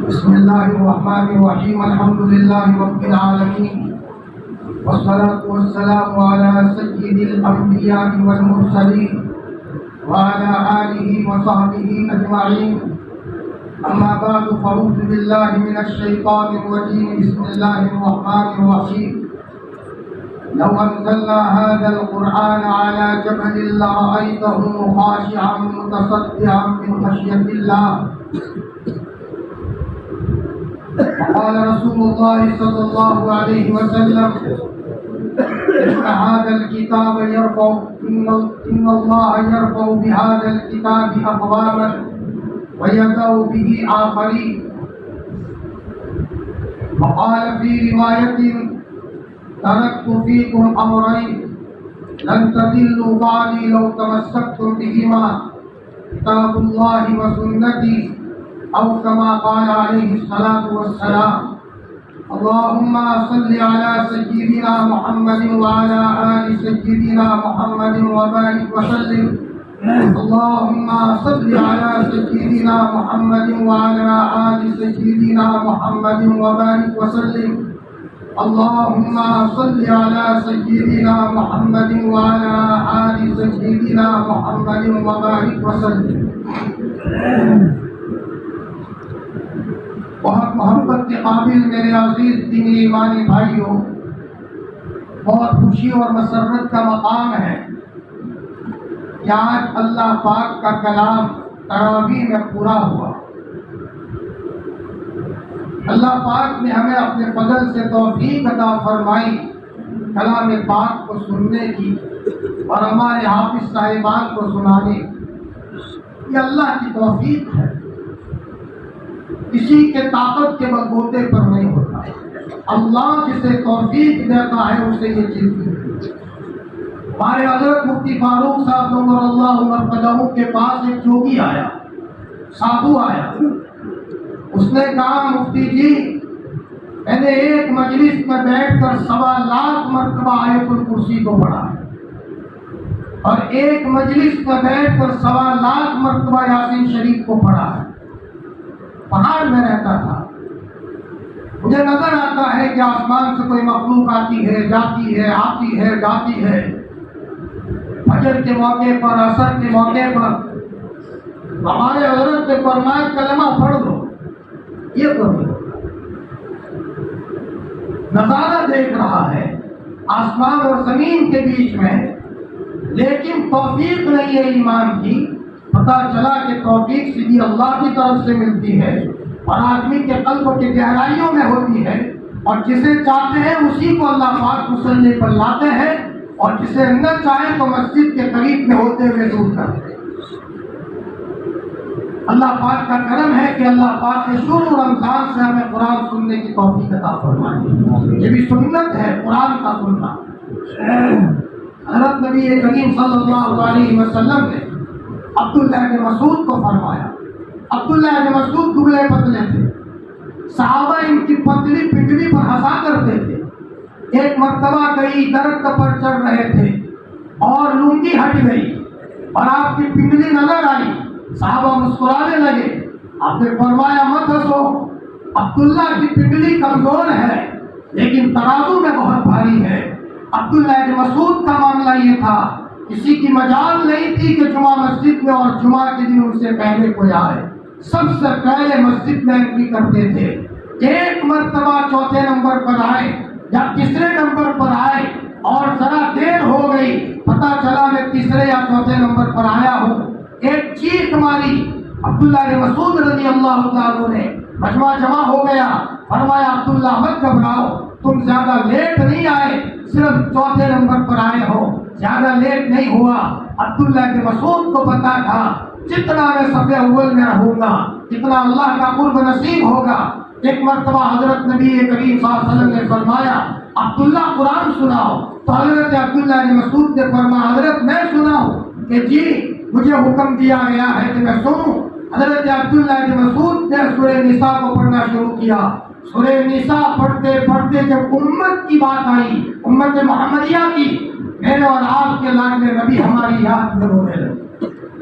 بسم اللہ الرحمن الرحیم الحمد للہ رب العالمین والصلاة والسلام على سید الانبیاء والمرسلین وعلى آلہ وصحبہ اجمعین اما بعد فاعوذ باللہ من الشیطان الرجیم بسم اللہ الرحمن الرحیم لو انزلنا هذا القرآن على جبل لرأيته خاشعا متصدعا من خشية الله وقال رسول الله صلى الله عليه وسلم إن هذا الكتاب إن الله يرفع بهذا الكتاب أقواما ويضع به آخرين. وقال في رواية تركت فيكم أمرين لن تضلوا بعدي لو تمسكتم بهما كتاب الله وسنتي أو كما قال عليه الصلاة والسلام. اللهم صل على سيدنا محمد وعلى آل سيدنا محمد وبارك وسلم. اللهم صل على سيدنا محمد وعلى آل سيدنا محمد وبارك وسلم. اللهم صل على سيدنا محمد وعلى آل سيدنا محمد وبارك وسلم. بہت محبت کے قابل میرے عزیز دینی ایمانی بھائیوں، بہت خوشی اور مسرت کا مقام ہے کہ آج اللہ پاک کا کلام تراویح میں پورا ہوا. اللہ پاک نے ہمیں اپنے فضل سے توفیق عطا فرمائی کلام پاک کو سننے کی اور ہمارے حافظ صاحبان کو سنانے کی. یہ اللہ کی توفیق ہے، کسی کے طاقت کے بلبوتے پر نہیں ہوتا. اللہ جسے توفیق دیتا ہے اسے یہ چیز ملتی ہے. ہمارے حضرت مفتی فاروق صاحب نور اللہ مرقدہ کے پاس ایک جوگی آیا، سادھو آیا. اس نے کہا مفتی جی میں نے ایک مجلس میں بیٹھ کر 1.25 لاکھ مرتبہ آیت الکرسی کو پڑھا ہے اور ایک مجلس میں بیٹھ کر 1.25 لاکھ مرتبہ یاسین شریف کو پڑھا ہے. پہاڑ میں رہتا تھا، مجھے نظر آتا ہے کہ آسمان سے کوئی مخلوق آتی ہے، جاتی ہے، آتی ہے، جاتی ہے. فجر کے موقع پر، عصر کے موقع پر ہمارے حضرت نے فرمایا کلمہ پڑھ دو. یہ پڑھ دو. نظارہ دیکھ رہا ہے آسمان اور زمین کے بیچ میں، لیکن توفیق نہیں ہے ایمان کی. پتا چلا کہ توفیق سیدھی اللہ کی طرف سے ملتی ہے اور آدمی کے قلب کی گہرائیوں میں ہوتی ہے، اور جسے چاہتے ہیں اسی کو اللہ پاک مصلی پر لاتے ہیں اور جسے نہ چاہے تو مسجد کے قریب میں ہوتے ہوئے دور کرتے ہیں. اللہ پاک کا کرم ہے کہ اللہ پاک نے شروع رمضان سے ہمیں قرآن سننے کی توفیق عطا فرمائی. یہ بھی سنت ہے قرآن کا سننا. حضرت نبی کریم صلی اللہ علیہ وسلم نے عبداللہ بن مسعود کو فرمایا. عبداللہ بن مسعود دبلے پتلے تھے، صحابہ ان کی پتلی پنڈلی پر ہنسا کرتے تھے. ایک مرتبہ کئی درخت پر چڑھ رہے تھے اور لنگی ہٹ گئی اور آپ کی پنڈلی نظر آئی. صحابہ مسکرانے لگے. آپ نے فرمایا مت ہنسو، عبداللہ کی پنڈلی کمزور ہے لیکن ترازو میں بہت بھاری ہے. عبداللہ بن مسعود کا معاملہ یہ تھا، کسی کی مجال نہیں تھی کہ جمعہ مسجد میں اور جمعہ کے دن ان سے پہلے کوئی آئے. سب سے پہلے مسجد میں انٹری کرتے تھے. ایک مرتبہ چوتھے نمبر پر آئے یا تیسرے نمبر پر آئے اور ذرا دیر ہو گئی، پتہ چلا میں تیسرے یا چوتھے نمبر پر آیا ہوں. ایک چیخ ماری. عبداللہ بن مسعود رضی اللہ تعالیٰ نے مجمع جمع ہو گیا. فرمایا عبداللہ مت گھبراؤ، تم زیادہ لیٹ نہیں آئے، صرف چوتھے نمبر پر آئے ہو، زیادہ لیٹ نہیں ہوا. عبداللہ کے مسعود کو پتا تھا جتنا میں صف اول میں رہوں گا اتنا اللہ کا قرب نصیب ہوگا. ایک مرتبہ حضرت نبی کریم صلی اللہ علیہ وسلم نے فرمایا عبداللہ قرآن سناؤ. تو حضرت عبداللہ کے مسعود نے فرمایا حضرت میں سناؤں؟ کہ جی مجھے حکم دیا گیا ہے کہ میں سنوں. حضرت عبداللہ کے مسعود نے سورہ نساء کو پڑھنا شروع کیا. سورہ نساء پڑھتے پڑھتے جب امت کی بات آئی، امت محمدیہ کی، میرے اور آپ کے لاڈلے نبی ہماری یاد میں رونے لگے.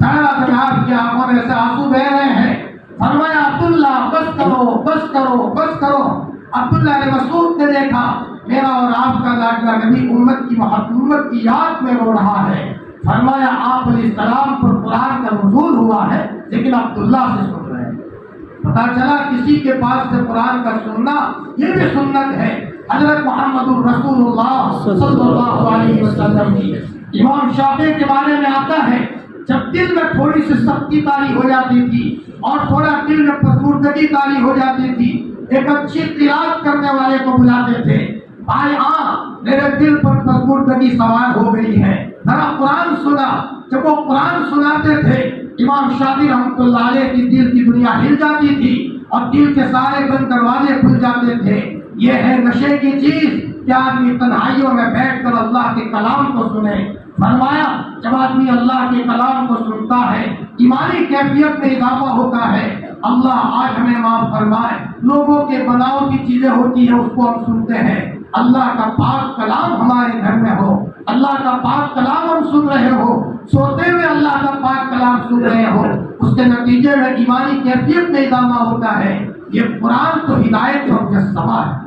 آپ کی آنکھوں میں سے آنسو بہ رہے ہیں. فرمایا عبداللہ بس کرو بس بس کرو بس کرو۔ عبداللہ نے مسعود نے دیکھا میرا اور آپ کا لاڈلا نبی امت کی یاد میں رو رہا ہے، فرمایا آپ علیہ السلام پر قرآن کا نزول ہوا ہے لیکن عبداللہ سے سن رہے ہیں۔ پتا چلا کسی کے پاس سے قرآن کا سننا یہ بھی سنت ہے۔ حضرت محمد الرسول اللہ صلی اللہ علیہ وسلم کی امام شافعی کے بارے میں آتا ہے جب دل میں تھوڑی سی سختی طاری ہو جاتی تھی اور تھوڑا دل میں پسماندگی طاری ہو جاتی تھی، ایک اچھی قرات کرنے والے کو بلاتے تھے، بھائی میرے دل پر پسماندگی سوار ہو گئی ہے، ذرا قرآن سنا۔ جب وہ قرآن سناتے تھے امام شافعی رحمۃ اللہ علیہ کی دل کی دنیا ہل جاتی تھی اور دل کے سارے بند دروازے کھل جاتے تھے۔ یہ ہے نشے کی چیز کہ آدمی تنہائیوں میں بیٹھ کر اللہ کے کلام کو سنے۔ فرمایا جب آدمی اللہ کے کلام کو سنتا ہے ایمانی کیفیت میں اضافہ ہوتا ہے۔ اللہ آج ہمیں معاف فرمائے، لوگوں کے بناوٹی چیزیں ہوتی ہیں اس کو ہم سنتے ہیں، اللہ کا پاک کلام ہمارے گھر میں ہو، اللہ کا پاک کلام ہم سن رہے ہو، سوتے ہوئے اللہ کا پاک کلام سن رہے ہو، اس کے نتیجے میں ایمانی کیفیت میں اضافہ ہوتا ہے۔ یہ قرآن تو ہدایت اور مجسمہ ہے۔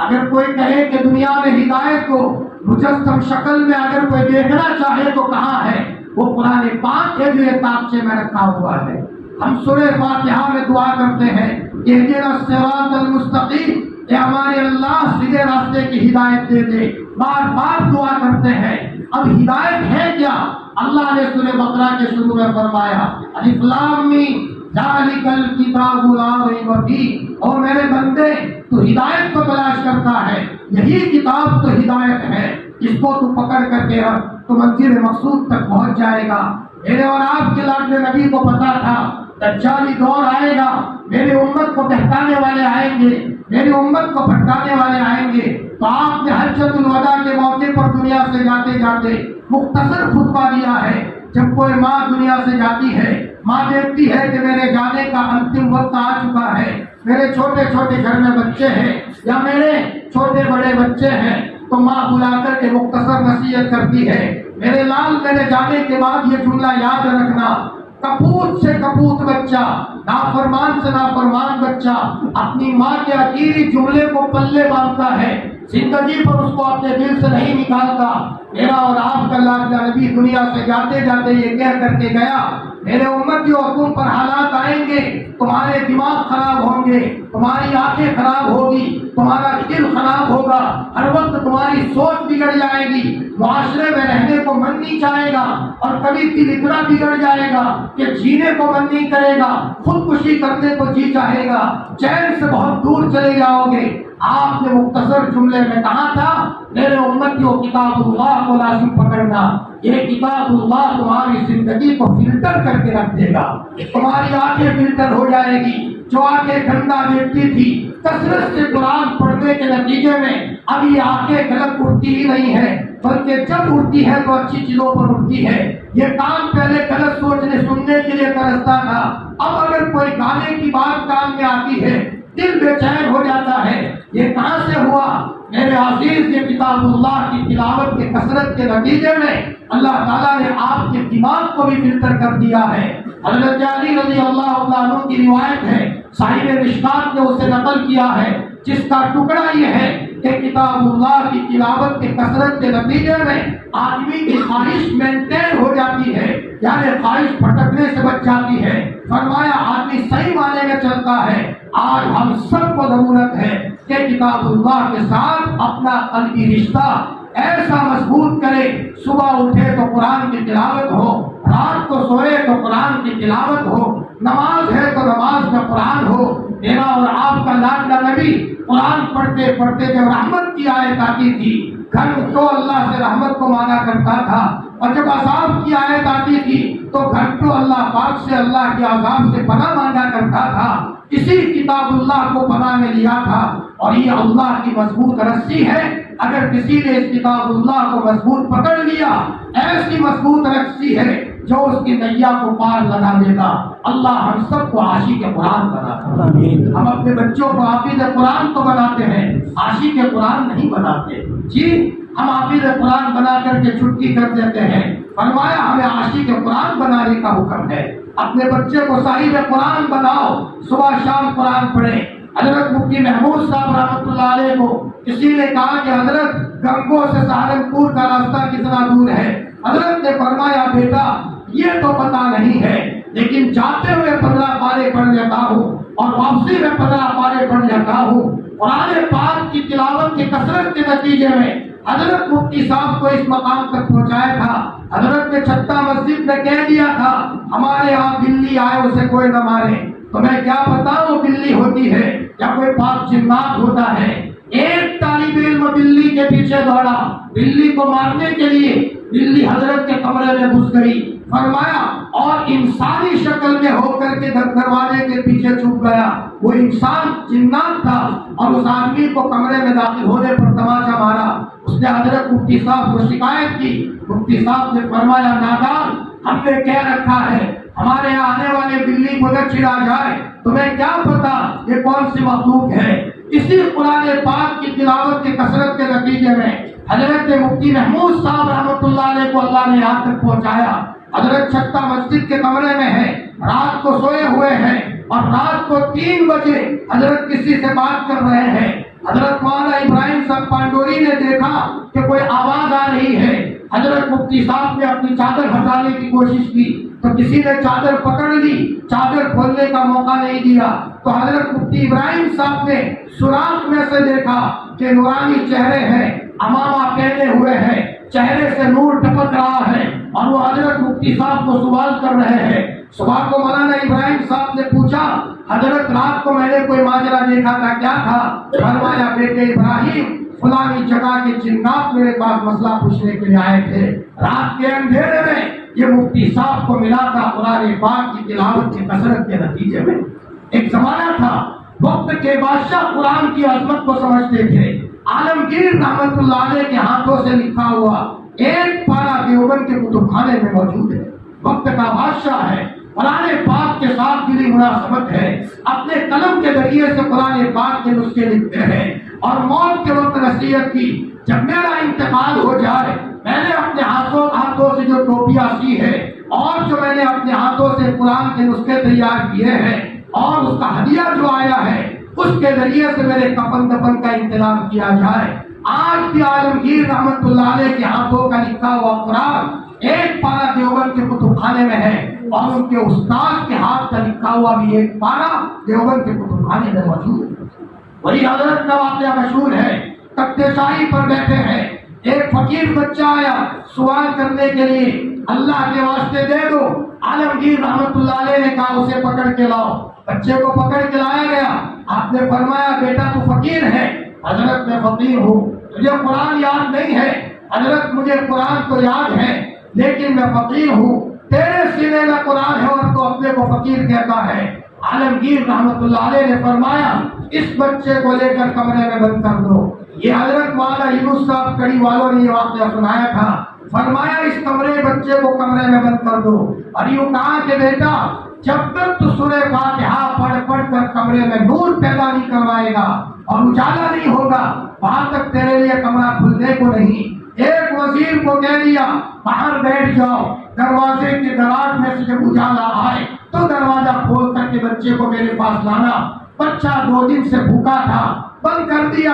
اگر کوئی کہے کہ دنیا میں ہدایت کو مجسم شکل میں اگر کوئی دیکھنا چاہے تو کہاں ہے، وہ قرآن پاک ہے جو یہ تاقچے میں رکھا ہوا ہے۔ ہم سورہ فاتحہ میں دعا کرتے ہیں اہدنا الصراط المستقیم، اے ہمارے اللہ سیدھے راستے کی ہدایت دے دے، بار بار دعا کرتے ہیں۔ اب ہدایت ہے کیا؟ اللہ نے سورہ بقرہ کے شروع میں فرمایا الف لام میم ذالک الکتاب لا ریب فیہ، اور میرے بندے تو ہدایت کو تلاش کرتا ہے، یہی کتاب تو ہدایت ہے، اس کو تو پکڑ کر کے رکھ تو منزل مقصود تک پہنچ جائے گا۔ میرے اور آپ کے لاڈلے نبی کو پتا تھا دجالی دور آئے گا، میری امت کو بہکانے والے آئیں گے، میری امت کو بھٹکانے والے آئیں گے، تو آپ نے حجۃ الوداع کے موقع پر دنیا سے جاتے جاتے مختصر خطبہ دیا ہے۔ جب کوئی ماں دنیا سے جاتی ہے، ماں دیکھتی ہے کہ میرے جانے کا انتم وقت آ چکا ہے، میرے چھوٹے چھوٹے گھر میں بچے ہیں یا میرے چھوٹے بڑے بچے ہیں، تو ماں بلا کر کے مختصر نصیحت کرتی ہے، میرے لال میرے جانے کے بعد یہ جملہ یاد رکھنا، کپوت سے کپوت بچہ، نافرمان سے نافرمان بچہ اپنی ماں کے اخیری جملے کو پلے باندھتا ہے، زندگی پر اس کو اپنے دل سے نہیں نکالتا۔ میرا اور آپ کا لاڈلا نبی دنیا سے جاتے جاتے یہ کہہ کر کے گیا، میرے امتیوں تم پر حالات آئیں گے، تمہارے دماغ خراب ہوں گے، تمہاری آنکھیں خراب ہوگی، تمہارا دل خراب ہوگا، ہر وقت تمہاری سوچ بگڑ جائے گی، معاشرے میں رہنے کو من نہیں چاہے گا، اور کبھی دل اتنا بگڑ جائے گا کہ جینے کو من نہیں کرے گا، خودکشی کرنے کو جی چاہے گا، چین سے بہت دور چلے جاؤ گے۔ آپ نے مختصر جملے میں کہا تھا میرے امتیوں کتاب اللہ کو لازم پکڑنا، یہ کتاب اللہ تمہاری زندگی کو فلٹر کر کے رکھ دے گا، تمہاری آنکھیں فلٹر ہو جائے گی۔ جو آنکھیں گندا دیکھتی تھی کثرت سے قرآن پڑھنے کے نتیجے میں اب یہ آنکھیں غلط اٹھتی ہی نہیں ہے، بلکہ جب اٹھتی ہے تو اچھی چیزوں پر اٹھتی ہے۔ یہ کام پہلے غلط سوچنے سننے کے لیے ترستا تھا، اب اگر کوئی گانے کی بات کام میں آتی ہے دل بے چین ہو جاتا ہے۔ یہ کہاں سے ہوا؟ میرے عزیز یہ کتاب اللہ کی تلاوت کے کثرت کے نتیجے میں اللہ تعالیٰ نے آپ کے دماغ کو بھی فلٹر کر دیا ہے۔ حضرت علی رضی اللہ عنہ کی روایت ہے، صاحب مشکات نے اسے نقل کیا ہے، جس کا ٹکڑا یہ ہے کہ کتاب اللہ کی تلاوت کے کثرت کے نتیجے میں آدمی کی خواہش مینٹین ہو جاتی ہے، یعنی خواہش بھٹکنے سے بچ جاتی ہے۔ فرمایا آدمی صحیح معنی میں چلتا ہے۔ آج ہم سب کو ضرورت ہے کہ کتاب اللہ کے ساتھ اپنا قلبی رشتہ ایسا مضبوط کرے، صبح اٹھے تو قرآن کی تلاوت ہو، رات کو سوئے تو قرآن کی تلاوت ہو، نماز ہے تو نماز میں قرآن ہو۔ میرا اور آپ کا لاڈلا نبی قرآن پڑھتے پڑھتے جب رحمت کی آیت آتی تھی گھنٹوں اللہ سے رحمت کو مانگا کرتا تھا، اور جب عذاب کی آیت آتی تھی تو گھنٹوں اللہ پاک سے اللہ کے عذاب سے پناہ مانگا کرتا تھا۔ اسی کتاب اللہ کو پناہ میں لیا تھا، اور یہ اللہ کی مضبوط رسی ہے۔ اگر کسی نے اس کتاب اللہ کو مضبوط پکڑ لیا، ایسی مضبوط رسی ہے جو اس کی نیا کو پار لگا دے گا۔ اللہ ہم سب کو عاشق قرآن بناتا ہے۔ ہم اپنے بچوں کو حافظ قرآن تو بناتے ہیں، عاشق قرآن نہیں بناتے۔ جی ہم حافظ قرآن بنا کر کے چھٹی کر دیتے ہیں، فرمایا ہمیں عاشق قرآن بنانے کا حکم ہے۔ اپنے بچے کو صاحب قرآن بناؤ، صبح شام قرآن پڑھے۔ حضرت مفتی محمود صاحب رحمۃ اللہ علیہ کو کسی نے کہا کہ حضرت گنگو سے سہارنپور کا راستہ کتنا دور ہے؟ حضرت نے فرمایا بیٹا یہ تو پتہ نہیں ہے، لیکن جاتے ہوئے 15 پارے پڑھ لیتا ہوں اور واپسی میں 15 پارے پڑھ لیتا ہوں۔ قرآن پاک کی تلاوت کی کثرت کے نتیجے میں حضرت مفتی صاحب کو اس مقام تک پہنچایا تھا۔ حضرت نے چھتہ مسجد میں کہہ دیا تھا ہمارے یہاں بلی آئے اسے کوئی نہ مارے، تو میں کیا پتا وہ بلی ہوتی ہے یا کوئی پاک جنات ہوتا ہے۔ ایک طالب علم بلی کے پیچھے دوڑا، بلی کو مارنے کے لیے، بلی حضرت کے کمرے میں گھس گئی، فرمایا اور انسانی شکل میں ہو کر کے دروازے کے پیچھے چھپ گیا۔ وہ انسان جنات تھا اور اس آدمی کو کمرے میں داخل ہونے پر تماچا مارا۔ اس نے حضرت مفتی صاحب کو شکایت کی۔ مفتی صاحب نے فرمایا نادان، ہم نے کہہ رکھا ہے ہمارے یہاں آنے والے بلی کو نہ چھڑا جائے، تمہیں کیا پتا یہ کون سی مخلوق ہے۔ اسی قرآن پاک کی تلاوت کی کثرت کے نتیجے میں حضرت مفتی محمود صاحب رحمۃ اللہ علیہ کو اللہ نے یہاں تک پہنچایا۔ حضرت چھتہ مسجد کے کمرے میں ہے، رات کو سوئے ہوئے ہیں اور رات کو 3 بجے حضرت کسی سے بات کر رہے ہیں۔ حضرت مولانا ابراہیم صاحب پانڈوری نے دیکھا کہ کوئی آواز آ رہی ہے۔ حضرت مفتی صاحب نے اپنی چادر ہٹانے کی کوشش کی تو کسی نے چادر پکڑ لی، چادر کھولنے کا موقع نہیں دیا، تو حضرت مفتی ابراہیم صاحب نے سوراخ میں سے دیکھا کہ نورانی چہرے ہیں، امامہ پہنے ہوئے ہیں، چہرے سے نور ٹپک رہا ہے اور وہ حضرت مفتی صاحب کو سوال کر رہے ہیں۔ صبح کو مولانا ابراہیم صاحب نے پوچھا حضرت رات کو میں نے کوئی ماجرا دیکھا تھا، کیا تھا؟ فرمایا بیٹے ابراہیم فلانی جگہ کے جنات میرے پاس مسئلہ پوچھنے کے لیے آئے تھے، رات کے اندھیرے میں یہ مفتی صاحب کو ملا تھا قرآن پاک کی تلاوت کی کثرت کے نتیجے میں۔ ایک زمانہ تھا وقت کے بادشاہ قرآن کی عظمت کو سمجھتے تھے۔ عالمگیر رحمت اللہ علیہ کے ہاتھوں سے لکھا ہوا ایک پارہ دیوبند کے کتب خانے میں موجود ہے۔ وقت کا بادشاہ ہے، قرآن پاک کے ساتھ دلی مناسبت ہے، اپنے قلم کے ذریعے سے قرآن پاک کے نسخے لکھتے ہیں اور موت کے وقت نصیحت کی جب میرا انتقال ہو جائے میں نے اپنے ہاتھوں سے جو ٹوپیاں سی ہے اور جو میں نے اپنے ہاتھوں سے قرآن کے نسخے تیار کیے ہیں اور اس کا ہدیہ جو آیا ہے اس کے ذریعے سے میرے کفن دفن کا انتظام کیا جائے۔ آج بھی عالمگیر رحمت اللہ علیہ کے ہاتھوں کا لکھا ہوا قرآن ایک پارہ دیوبند کے کتب خانے میں ہے اور ان کے استاد کے ہاتھ کا لکھا ہوا بھی ایک پارہ دیوبند کے کتب خانے میں موجود ہے۔ وہی حضرت کا واقعہ مشہور ہے، تخت شاہی پر بیٹھے ہیں، ایک فقیر بچہ آیا سوال کرنے کے لیے، اللہ کے واسطے دے دو۔ عالمگیر رحمت اللہ علیہ نے کہا اسے پکڑ کے لاؤ۔ بچے کو پکڑ کے لایا گیا۔ آپ نے فرمایا بیٹا تو فقیر ہے؟ حضرت میں فقیر ہوں، تجھے قرآن یاد نہیں ہے؟ حضرت مجھے قرآن تو یاد ہے لیکن میں فقیر ہوں، تیرے سینے میں قرآن ہے اور تو اپنے کو فقیر کہتا ہے۔ عالمگیر رحمت اللہ علیہ نے فرمایا اس بچے کو لے کر کمرے میں بند کر دو۔ یہ حضرت مولانا یونس صاحب کڑی والوں نے یہ واقعہ سنایا تھا۔ فرمایا اس بچے کو کمرے میں بند کر دو اور یوں کہا کہ بیٹا جب تک تو سورہ فاتحہ پڑھ کر کمرے میں نور پیدا نہیں کروائے گا اور اجالا نہیں ہوگا وہاں تک تیرے لیے کمرہ کھلنے کو نہیں۔ ایک وزیر کو کہہ دیا باہر بیٹھ جاؤ، دروازے کے دراز میں سے جب اجالا آئے تو دروازہ کھول کر کے بچے کو میرے پاس لانا۔ بچہ 2 دن سے بھوکا تھا، بند کر دیا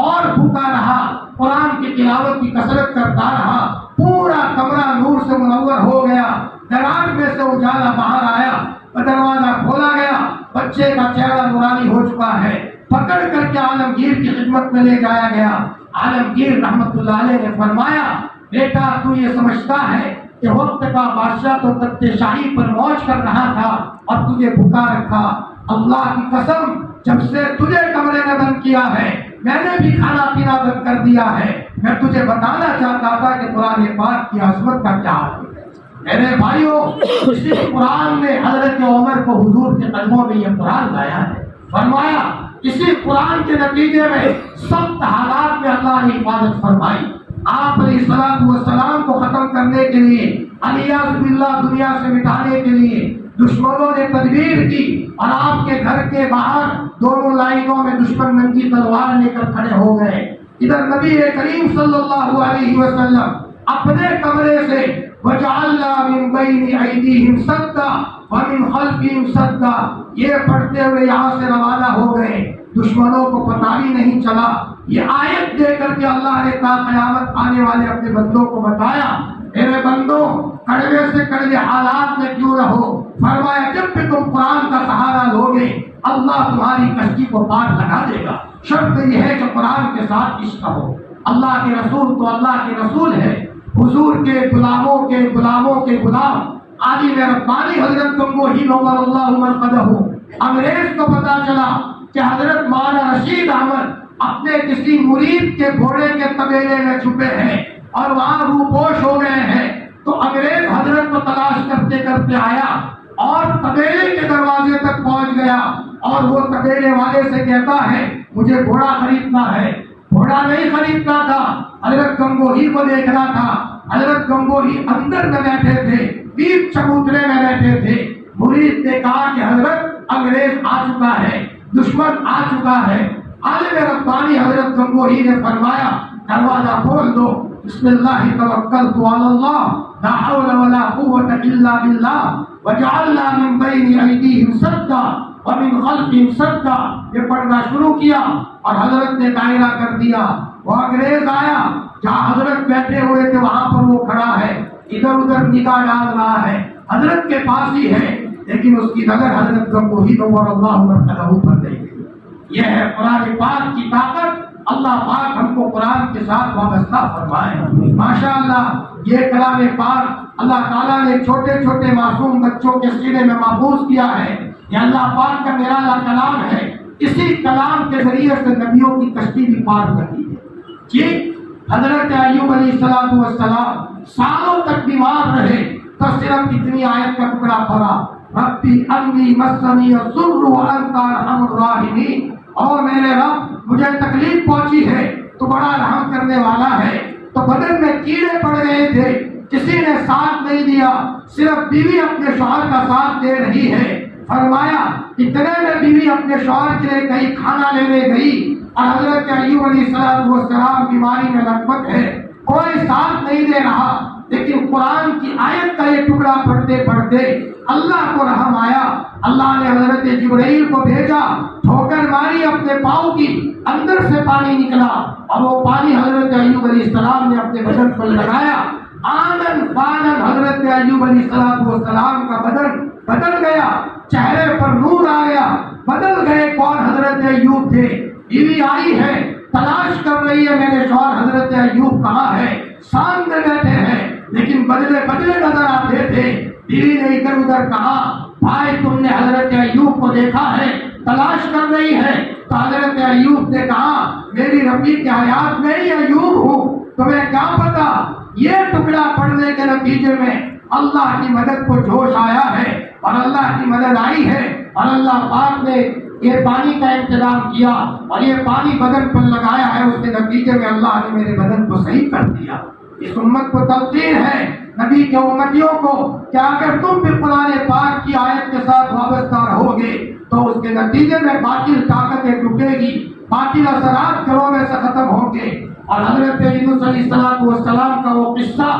اور بھوکا رہا، قرآن کی تلاوت کی کثرت کرتا رہا، پورا کمرہ نور سے منور ہو گیا، دراز میں سے اجالا باہر آیا، دروازہ کھولا گیا، بچے کا چہرہ نورانی ہو چکا ہے، پکڑ کر کے عالمگیر کی خدمت میں لے جایا گیا۔ عالمگیر رحمت اللہ علیہ نے فرمایا بیٹا تو یہ سمجھتا ہے کہ وقت کا بادشاہ تو تخت شاہی پر موج کر رہا تھا اور تجھے بھوکا رکھا؟ اللہ کی قسم جب سے تجھے کمرے میں بند کیا ہے میں نے بھی کھانا پینا بند کر دیا ہے۔ میں تجھے بتانا چاہتا تھا کہ قرآن پاک کی عظمت کا کیا حال ہے۔ میرے بھائیوں اسی قرآن نے حضرت عمر کو حضور کے قدموں میں یہ قرآن لایا ہے۔ فرمایا اسی قرآن کے نتیجے میں سخت حالات میں اللہ نے حفاظت فرمائی۔ آپ علیہ السلام کو ختم کرنے کے لیے الیاذ باللہ دنیا سے مٹانے کے لیے دشمنوں نے تدبیر کی اور آپ کے گھر کے باہر دونوں لائنوں میں دشمن ننگی تلوار لے کر کھڑے ہو گئے۔ ادھر نبی کریم صلی اللہ علیہ وسلم اپنے کمرے سے وجعلنا من بین ایدیہم سدا ومن خلفہم سدا یہ پڑھتے ہوئے یہاں سے روانہ ہو گئے۔ دشمن دشمنوں کو پتہ بھی نہیں چلا۔ یہ آیت دے کر کے اللہ نے تا قیامت آنے والے اپنے بندوں کو بتایا، میرے بندوں کڑوے سے کڑوے حالات میں کیوں رہو، فرمایا جب بھی تم قرآن کا سہارا لوگے اللہ تمہاری کشتی کو پار لگا دے گا، شرط یہ ہے کہ قرآن کے ساتھ عشق ہو۔ اللہ کے رسول تو اللہ کے رسول ہے، حضور کے غلاموں کے غلاموں کے غلام عالم ربانی حضرت گنگوہی نور اللہ مرقدہ، انگریز کو پتا چلا کہ حضرت مولانا رشید احمد اپنے کسی مرید کے گھوڑے کے طبیلے میں چھپے ہیں اور وہاں روپوش ہو گئے ہیں، تو انگریز حضرت کو تلاش کرتے کرتے آیا اور طبیلے کے دروازے تک پہنچ گیا اور وہ طبیلے والے سے کہتا ہے مجھے گھوڑا خریدنا ہے۔ گھوڑا نہیں خریدنا تھا، حضرت گنگوہی کو دیکھنا تھا۔ حضرت گنگوہی اندر میں بیٹھے تھے، بیچ چبوترے میں بیٹھے تھے۔ مرید نے کہا کہ حضرت انگریز آ چکا ہے، دشمن آ چکا ہے۔ عالم ربانی حضرت گنگوہی نے فرمایا دروازہ کھول دو، بسم اللہ توکلت علی اللہ لا حول ولا قوة الا باللہ وجعلنا من بین ایدیہم سدا ومن خلفہم سدا۔ یہ پڑھنا شروع کیا اور حضرت نے دائرہ کر دیا۔ وہ انگریز آیا، جہاں حضرت بیٹھے ہوئے تھے وہاں پر وہ کھڑا ہے، ادھر ادھر نگاہ ڈال رہا ہے، حضرت کے پاس ہی ہے، لیکن اس کی نظر حضرت گنگوہی نور اللہ مرقدہ پر نہیں گئی۔ یہ ہے قرآن پاک کی طاقت۔ اللہ پاک ہم کو قرآن کے ساتھ وابستہ فرمائے۔ ماشاءاللہ یہ کلام پاک اللہ تعالیٰ نے چھوٹے چھوٹے معصوم بچوں کے سینے میں محفوظ کیا ہے۔ یہ اللہ پاک کا نرالا کلام ہے، اسی کلام کے ذریعے سے نبیوں کی کشتی بھی پار کرتی ہے۔ جی حضرت ایوب علیہ السلام سالوں تک بیمار رہے تو صرف اتنی آیت کا ٹکڑا پڑا، ربی انی مسنی الضر وانت ارحم الراحمین، اور میرے رب مجھے تکلیف پہنچی ہے تو بڑا رحم کرنے والا ہے۔ تو بدن میں کیڑے پڑ گئے تھے، کسی نے ساتھ نہیں دیا، صرف بیوی اپنے شوہر کا ساتھ دے رہی ہے۔ فرمایا اتنے میں بیوی اپنے شوہر کے لیے کہیں کھانا لینے گئی اور حضرت ایوب علیہ السلام بیماری میں لگپت ہے، کوئی ساتھ نہیں دے رہا، لیکن قرآن کی آیت کا یہ ٹکڑا پڑھتے پڑھتے اللہ کو رحم آیا۔ اللہ نے حضرت جبرائیل کو بھیجا، ٹھوکر ماری اپنے پاؤں کی، اندر سے پانی نکلا اور وہ پانی حضرت ایوب علیہ السلام نے اپنے بدن پر لگایا۔ آنن فانن حضرت ایوب علیہ السلام کا بدن بدل گیا، چہرے پر نور آ گیا، بدل گئے۔ کون؟ حضرت ایوب تھے۔ بیوی آئی ہے، تلاش کر رہی ہے میرے شوہر حضرت ایوب کہاں ہے، سامنے بیٹھے ہیں لیکن بدلے بدلے نظر آتے تھے۔ بیوی نے ادھر ادھر کہا بھائی تم نے حضرت ایوب کو دیکھا ہے، تلاش کر رہی ہے۔ تو حضرت ایوب نے کہا میری ربی کے حیات میں ہی ایوب ہوں، تمہیں کیا پتا۔ یہ ٹکڑا پڑھنے کے نتیجے میں اللہ کی مدد کو جوش آیا ہے اور اللہ کی مدد آئی ہے، اور اللہ پاک نے یہ پانی کا انتظام کیا اور یہ پانی بدن پر لگایا ہے، اس کے نتیجے میں اللہ نے میرے بدن کو صحیح کر دیا۔ اس امت کو تلقین ہے نبی کے امتیوں کو کہ اگر تم بھی قرآن پاک کی آیت کے ساتھ وابستہ رہو گے تو اس کے نتیجے میں باطل طاقتیں ٹوٹے گی، باطل اثرات گھروں میں سے ختم ہوں گے۔ اور حضرت یونس علیہ السلام کا وہ قصہ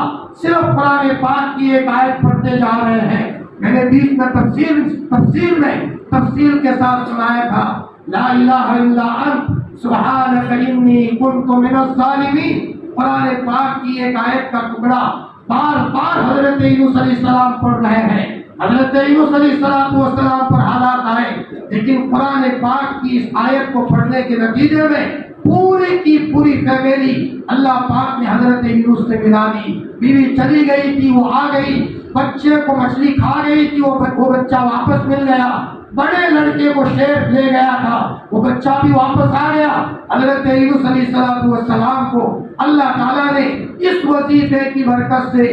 صرف قرآن پاک کی ایک آیت پڑھتے جا رہے ہیں، میں نے بیچ میں تفصیل کے ساتھ سنایا تھا، لا الہ الا انت سبحانک انی کنت من الظالمین۔ قرآن پاک کی ایک آیت کا ٹکڑا بار بار حضرت یونس علیہ السلام پڑھ رہے ہیں۔ حضرت یونس علیہ السلام پر حالات آئے، لیکن قرآن پاک کی اس آیت کو پڑھنے کے نتیجے میں پوری کی پوری فیملی اللہ پاک نے حضرت یونس سے ملا دی۔ بیوی چلی گئی تھی وہ آ گئی، بچے کو مچھلی کھا گئی تھی وہ بچہ واپس مل گیا، بڑے لڑکے کو شیر لے گیا تھا وہ بچہ بھی واپس آ گیا۔ حضرت یونس علیہ السلام کو اللہ تعالیٰ نے اس وظیفے کی برکت سے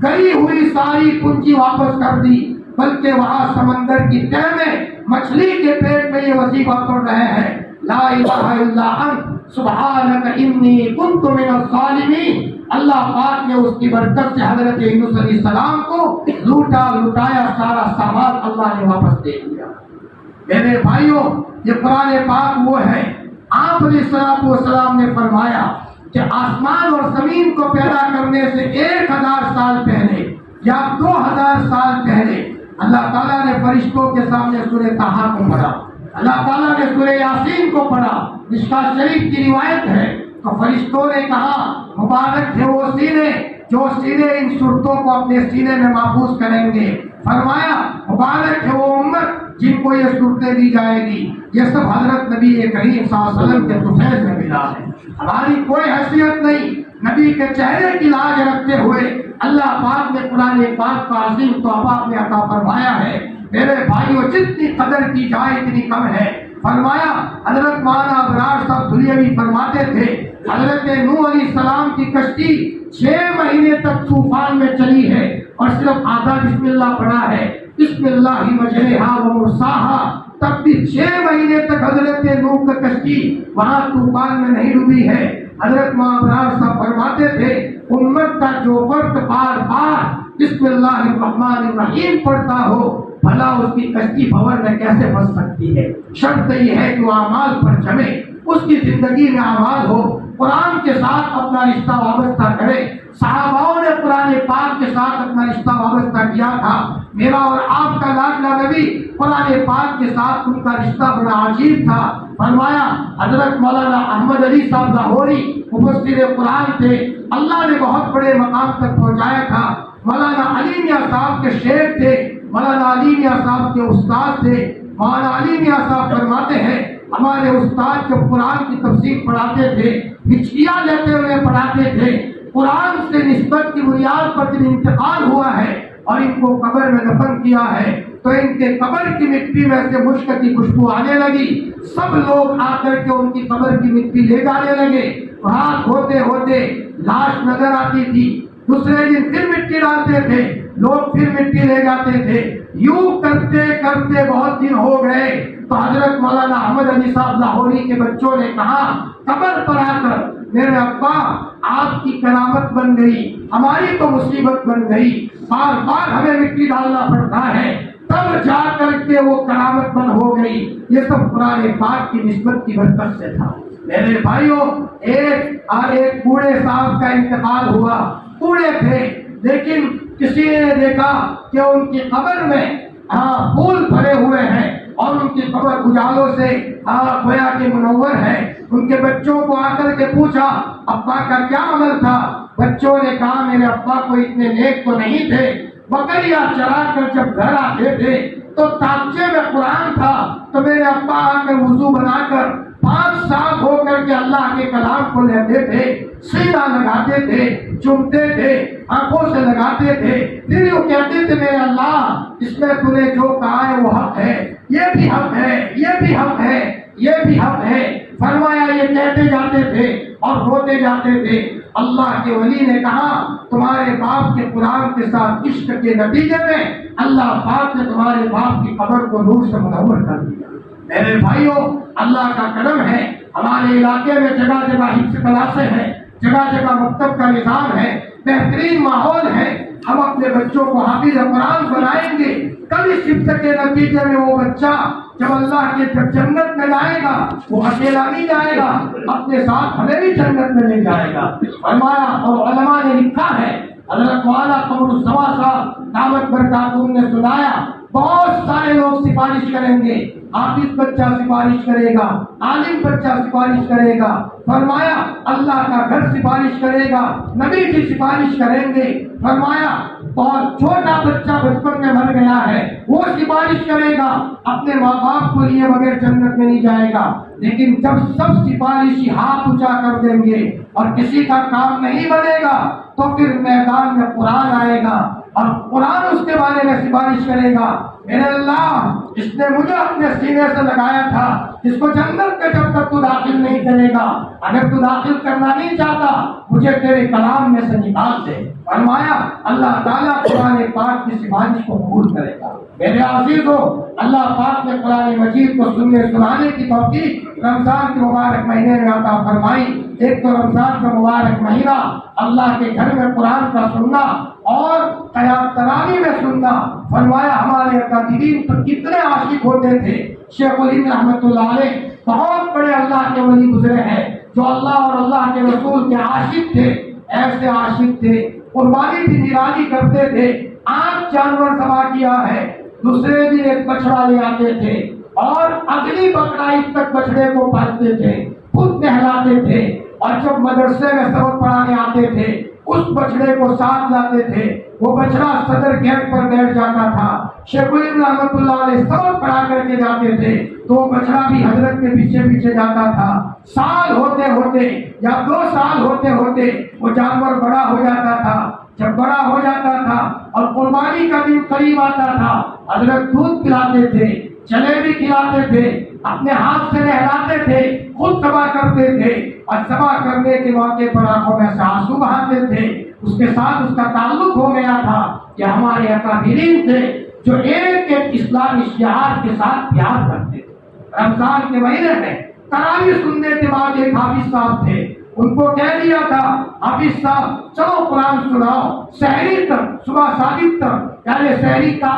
گئی ہوئی ساری پونجی واپس کر دی، بلکہ وہاں سمندر کی تہ میں مچھلی کے پیٹ میں یہ وظیفہ پڑھ رہے ہیں، لا الہ الا انت سبحانک انی کنت من الظالمین۔ اللہ پاک نے اس کی برکت سے حضرت یونس علیہ السلام کو لوٹایا، سارا سامان اللہ نے واپس دے دیا۔ میرے بھائیوں یہ قرآن پاک وہ ہے، آپ علیہ السلام نے فرمایا کہ آسمان اور زمین کو پیدا کرنے سے 1000 سال پہلے یا 2000 سال پہلے اللہ تعالیٰ نے فرشتوں کے سامنے سورہ طٰہٰ کو پڑھا، اللہ تعالیٰ نے سورہ یاسین ابراہیم کو پڑھا، مشکاۃ شریف کی روایت ہے، تو فرشتوں نے کہا مبارک ہے وہ سینے جو سینے ان صورتوں کو اپنے سینے میں محفوظ کریں گے۔ فرمایا مبارک ہے وہ امت جن کو یہ صورتیں دی جائے گی۔ یہ سب حضرت نبی کریم صلی اللہ علیہ وسلم کے طفیل میں ملا ہے۔ ہماری کوئی حیثیت نہیں، نبی کے چہرے کی لاج رکھتے ہوئے اللہ پاک نے قرآن پاک کا عظیم تحفہ میں عطا فرمایا ہے۔ میرے بھائیو، جتنی قدر کی جائے اتنی کم ہے۔ فرمایا حضرت مولانا ابرار صاحب دھلیوی فرماتے تھے حضرت نوح علیہ السلام کی کشتی 6 مہینے تک طوفان میں چلی ہے اور صرف آدھا بسم اللہ پڑھا ہے، بسم اللہ مجریہا و مرساہا، تب بھی 6 مہینے تک حضرت نوح کا کشتی وہاں طوفان میں نہیں ڈوبی ہے۔ حضرت ابرار صاحب فرماتے تھے امت کا جو فرد بار بار بسم اللہ الرحمن الرحیم پڑھتا ہو بھلا اس کی کشتی بھور میں کیسے پھنس سکتی ہے؟ شرط یہ ہے کہ وہ اعمال پر جمے، اس کی زندگی میں اعمال ہو، قرآن کے ساتھ اپنا رشتہ وابستہ کرے۔ صحاباؤں نے قرآن پاک کے ساتھ اپنا رشتہ وابستہ کیا تھا۔ میرا اور آپ کا لاڈلا نبی قرآن پاک کے ساتھ ان کا رشتہ بڑا عجیب تھا۔ فرمایا حضرت مولانا احمد علی صاحب لاہوری مفسر قرآن تھے، اللہ نے بہت بڑے مقام تک پہنچایا تھا۔ مولانا علی میاں صاحب کے شیخ تھے، مولانا علی میاں صاحب کے استاد تھے۔ مولانا علی میاں صاحب فرماتے ہیں ہمارے استاد جب قرآن کی تفسیر پڑھاتے تھے ہچکیاں لیتے ہوئے پڑھاتے تھے۔ قرآن سے نسبت کی بنیاد پر جب انتقال ہوا ہے اور ان کو قبر میں دفن کیا ہے تو ان کے قبر کی مٹی میں سے مشک کی خوشبو آنے لگی۔ سب لوگ آ کر کے ان کی قبر کی مٹی لے جانے لگے۔ رات ہوتے ہوتے لاش نظر آتی تھی، دوسرے دن پھر مٹی ڈالتے تھے، لوگ پھر مٹی لے جاتے تھے۔ یوں کرتے کرتے بہت دن ہو گئے تو حضرت مولانا احمد علی صاحب لاہوری کے بچوں نے کہا قبر پر آ کر میرے ابا آپ کی کرامت بن گئی، ہماری تو مصیبت بن گئی، بار بار ہمیں مٹی ڈالنا پڑتا ہے، تب جا کر کے وہ کرامت بن ہو گئی۔ یہ سب قرآن پاک کی نسبت کی برکت سے تھا۔ میرے بھائیوں، ایک بوڑھے صاحب کا انتقال ہوا، بوڑھے تھے لیکن کسی نے دیکھا کہ ان کی قبر میں پھول بھرے ہوئے ہیں اور ان کی قبر اجالوں سے گویا کہ منور ہے۔ ان کے بچوں کو آ کر کے پوچھا ابا کا کیا عمل تھا؟ بچوں نے کہا میرے ابا کو اتنے نیک تو نہیں تھے، بکریاں چرا کر جب گھر آتے تھے تو تاکچے میں قرآن تھا تو میرے ابا آ کر وضو بنا کر 5 سال ہو کر کے اللہ کے کلام کو لیتے تھے، سینہ لگاتے تھے، چومتے تھے، آنکھوں سے لگاتے تھے، پھر وہ کہتے تھے میرے اللہ اس میں تو نے جو کہا ہے وہ حق ہے، یہ بھی حق ہے، یہ بھی حق ہے، یہ بھی حق ہے۔ فرمایا یہ کہتے جاتے تھے اور روتے جاتے تھے۔ اللہ کے ولی نے کہا تمہارے باپ کے قرآن کے ساتھ عشق کے نتیجے میں اللہ پاک نے تمہارے باپ کی قبر کو نور سے منور کر دیا۔ میرے بھائیوں، اللہ کا کرم ہے، ہمارے علاقے میں جگہ جگہ حفظ کلاسیں ہیں، جگہ جگہ مکتب کا نظام ہے، بہترین ماحول ہے۔ ہم اپنے بچوں کو حافظ قرآن بنائیں گے، کل اس حفظ کے نتیجے میں وہ بچہ جب اللہ کے جب جنت میں جائے گا وہ اکیلا نہیں جائے گا، اپنے ساتھ ہمیں بھی جنت میں لے جائے گا۔ فرمایا اور علماء نے لکھا ہے، حضرت مولانا قمر الزما صاحب دعوت برکاتہم نے سنایا بہت سارے لوگ سفارش کریں گے، حافظ بچہ سفارش کرے گا، عالم بچہ سفارش کرے گا، فرمایا اللہ کا گھر سفارش کرے گا، نبی کی سفارش کریں گے، فرمایا بہت چھوٹا بچہ بچپن میں مر گیا ہے وہ سفارش کرے گا، اپنے ماں باپ کو لیے بغیر جنت میں نہیں جائے گا۔ لیکن جب سب سفارشی ہاتھ اونچا کر دیں گے اور کسی کا کام نہیں بنے گا تو پھر میدان میں قرآن آئے گا اور قرآن اس کے بارے میں سفارش کرے گا۔ میرے اللہ جس نے مجھے اپنے سینے سے لگایا تھا، جس کو جنت میں جب تک تو داخل نہیں کرے گا، اگر تو داخل کرنا نہیں چاہتا مجھے تیرے کلام میں سے نکال دے۔ فرمایا اللہ تعالیٰ قرآن پاک کی سفارش کو قبول کرے گا۔ میرے عزیزو، اللہ پاک نے قرآن مجید کو سننے سنانے کی توفیق رمضان کے مبارک مہینے میں عطا فرمائی۔ ایک تو رمضان کا مبارک مہینہ اللہ کے گھر میں قرآن کا سننا اور قیام تراویح میں سننا۔ فرمایا ہمارے اکابرین تو کتنے عاشق ہوتے تھے۔ شیخ الہند رحمۃ اللہ علیہ بہت بڑے اللہ کے ولی گزرے ہیں جو اللہ اور اللہ کے رسول کے عاشق تھے، ایسے عاشق تھے، قربانی بھی نرالی کرتے تھے۔ 8 جانور ذبح کیا ہے، دوسرے دن ایک بچڑا لے آتے تھے اور اگلی بقرہ عید تک بچڑے کو پالتے تھے، خود نہلاتے تھے، اور جب مدرسے میں سبق پڑھانے آتے تھے اس بچڑے کو ساتھ لاتے تھے، وہ بچڑا صدر گیٹ پر بیٹھ جاتا تھا، شیخ الہند رحمۃ اللہ علیہ سبق پڑھا کر کے جاتے تھے تو وہ بچڑا بھی حضرت کے پیچھے پیچھے جاتا تھا۔ سال ہوتے ہوتے یا 2 سال ہوتے ہوتے وہ جانور بڑا ہو جاتا تھا، جب بڑا ہو جاتا تھا اور قربانی کا دن قریب آتا تھا، حضرت دودھ پلاتے تھے، جلیبی کھلاتے تھے، اپنے ہاتھ سے نہلاتے تھے، خود ذبح کرتے تھے، اور ذبح کرنے کے موقع پر آنکھوں میں سے آنسو بہاتے تھے۔ اس کے ساتھ اس کا تعلق ہو گیا تھا کہ ہمارے اکابرین تھے جو ایک ایک اسلامی شعار کے ساتھ پیار کرتے تھے۔ رمضان کے مہینے میں تراویح سننے کے بعد ایک حافظ صاحب تھے، ان کو کہہ دیا تھا حافظ صاحب چلو قرآن سناؤ، سحری تک، صبح صادق تک، یعنی سحری کا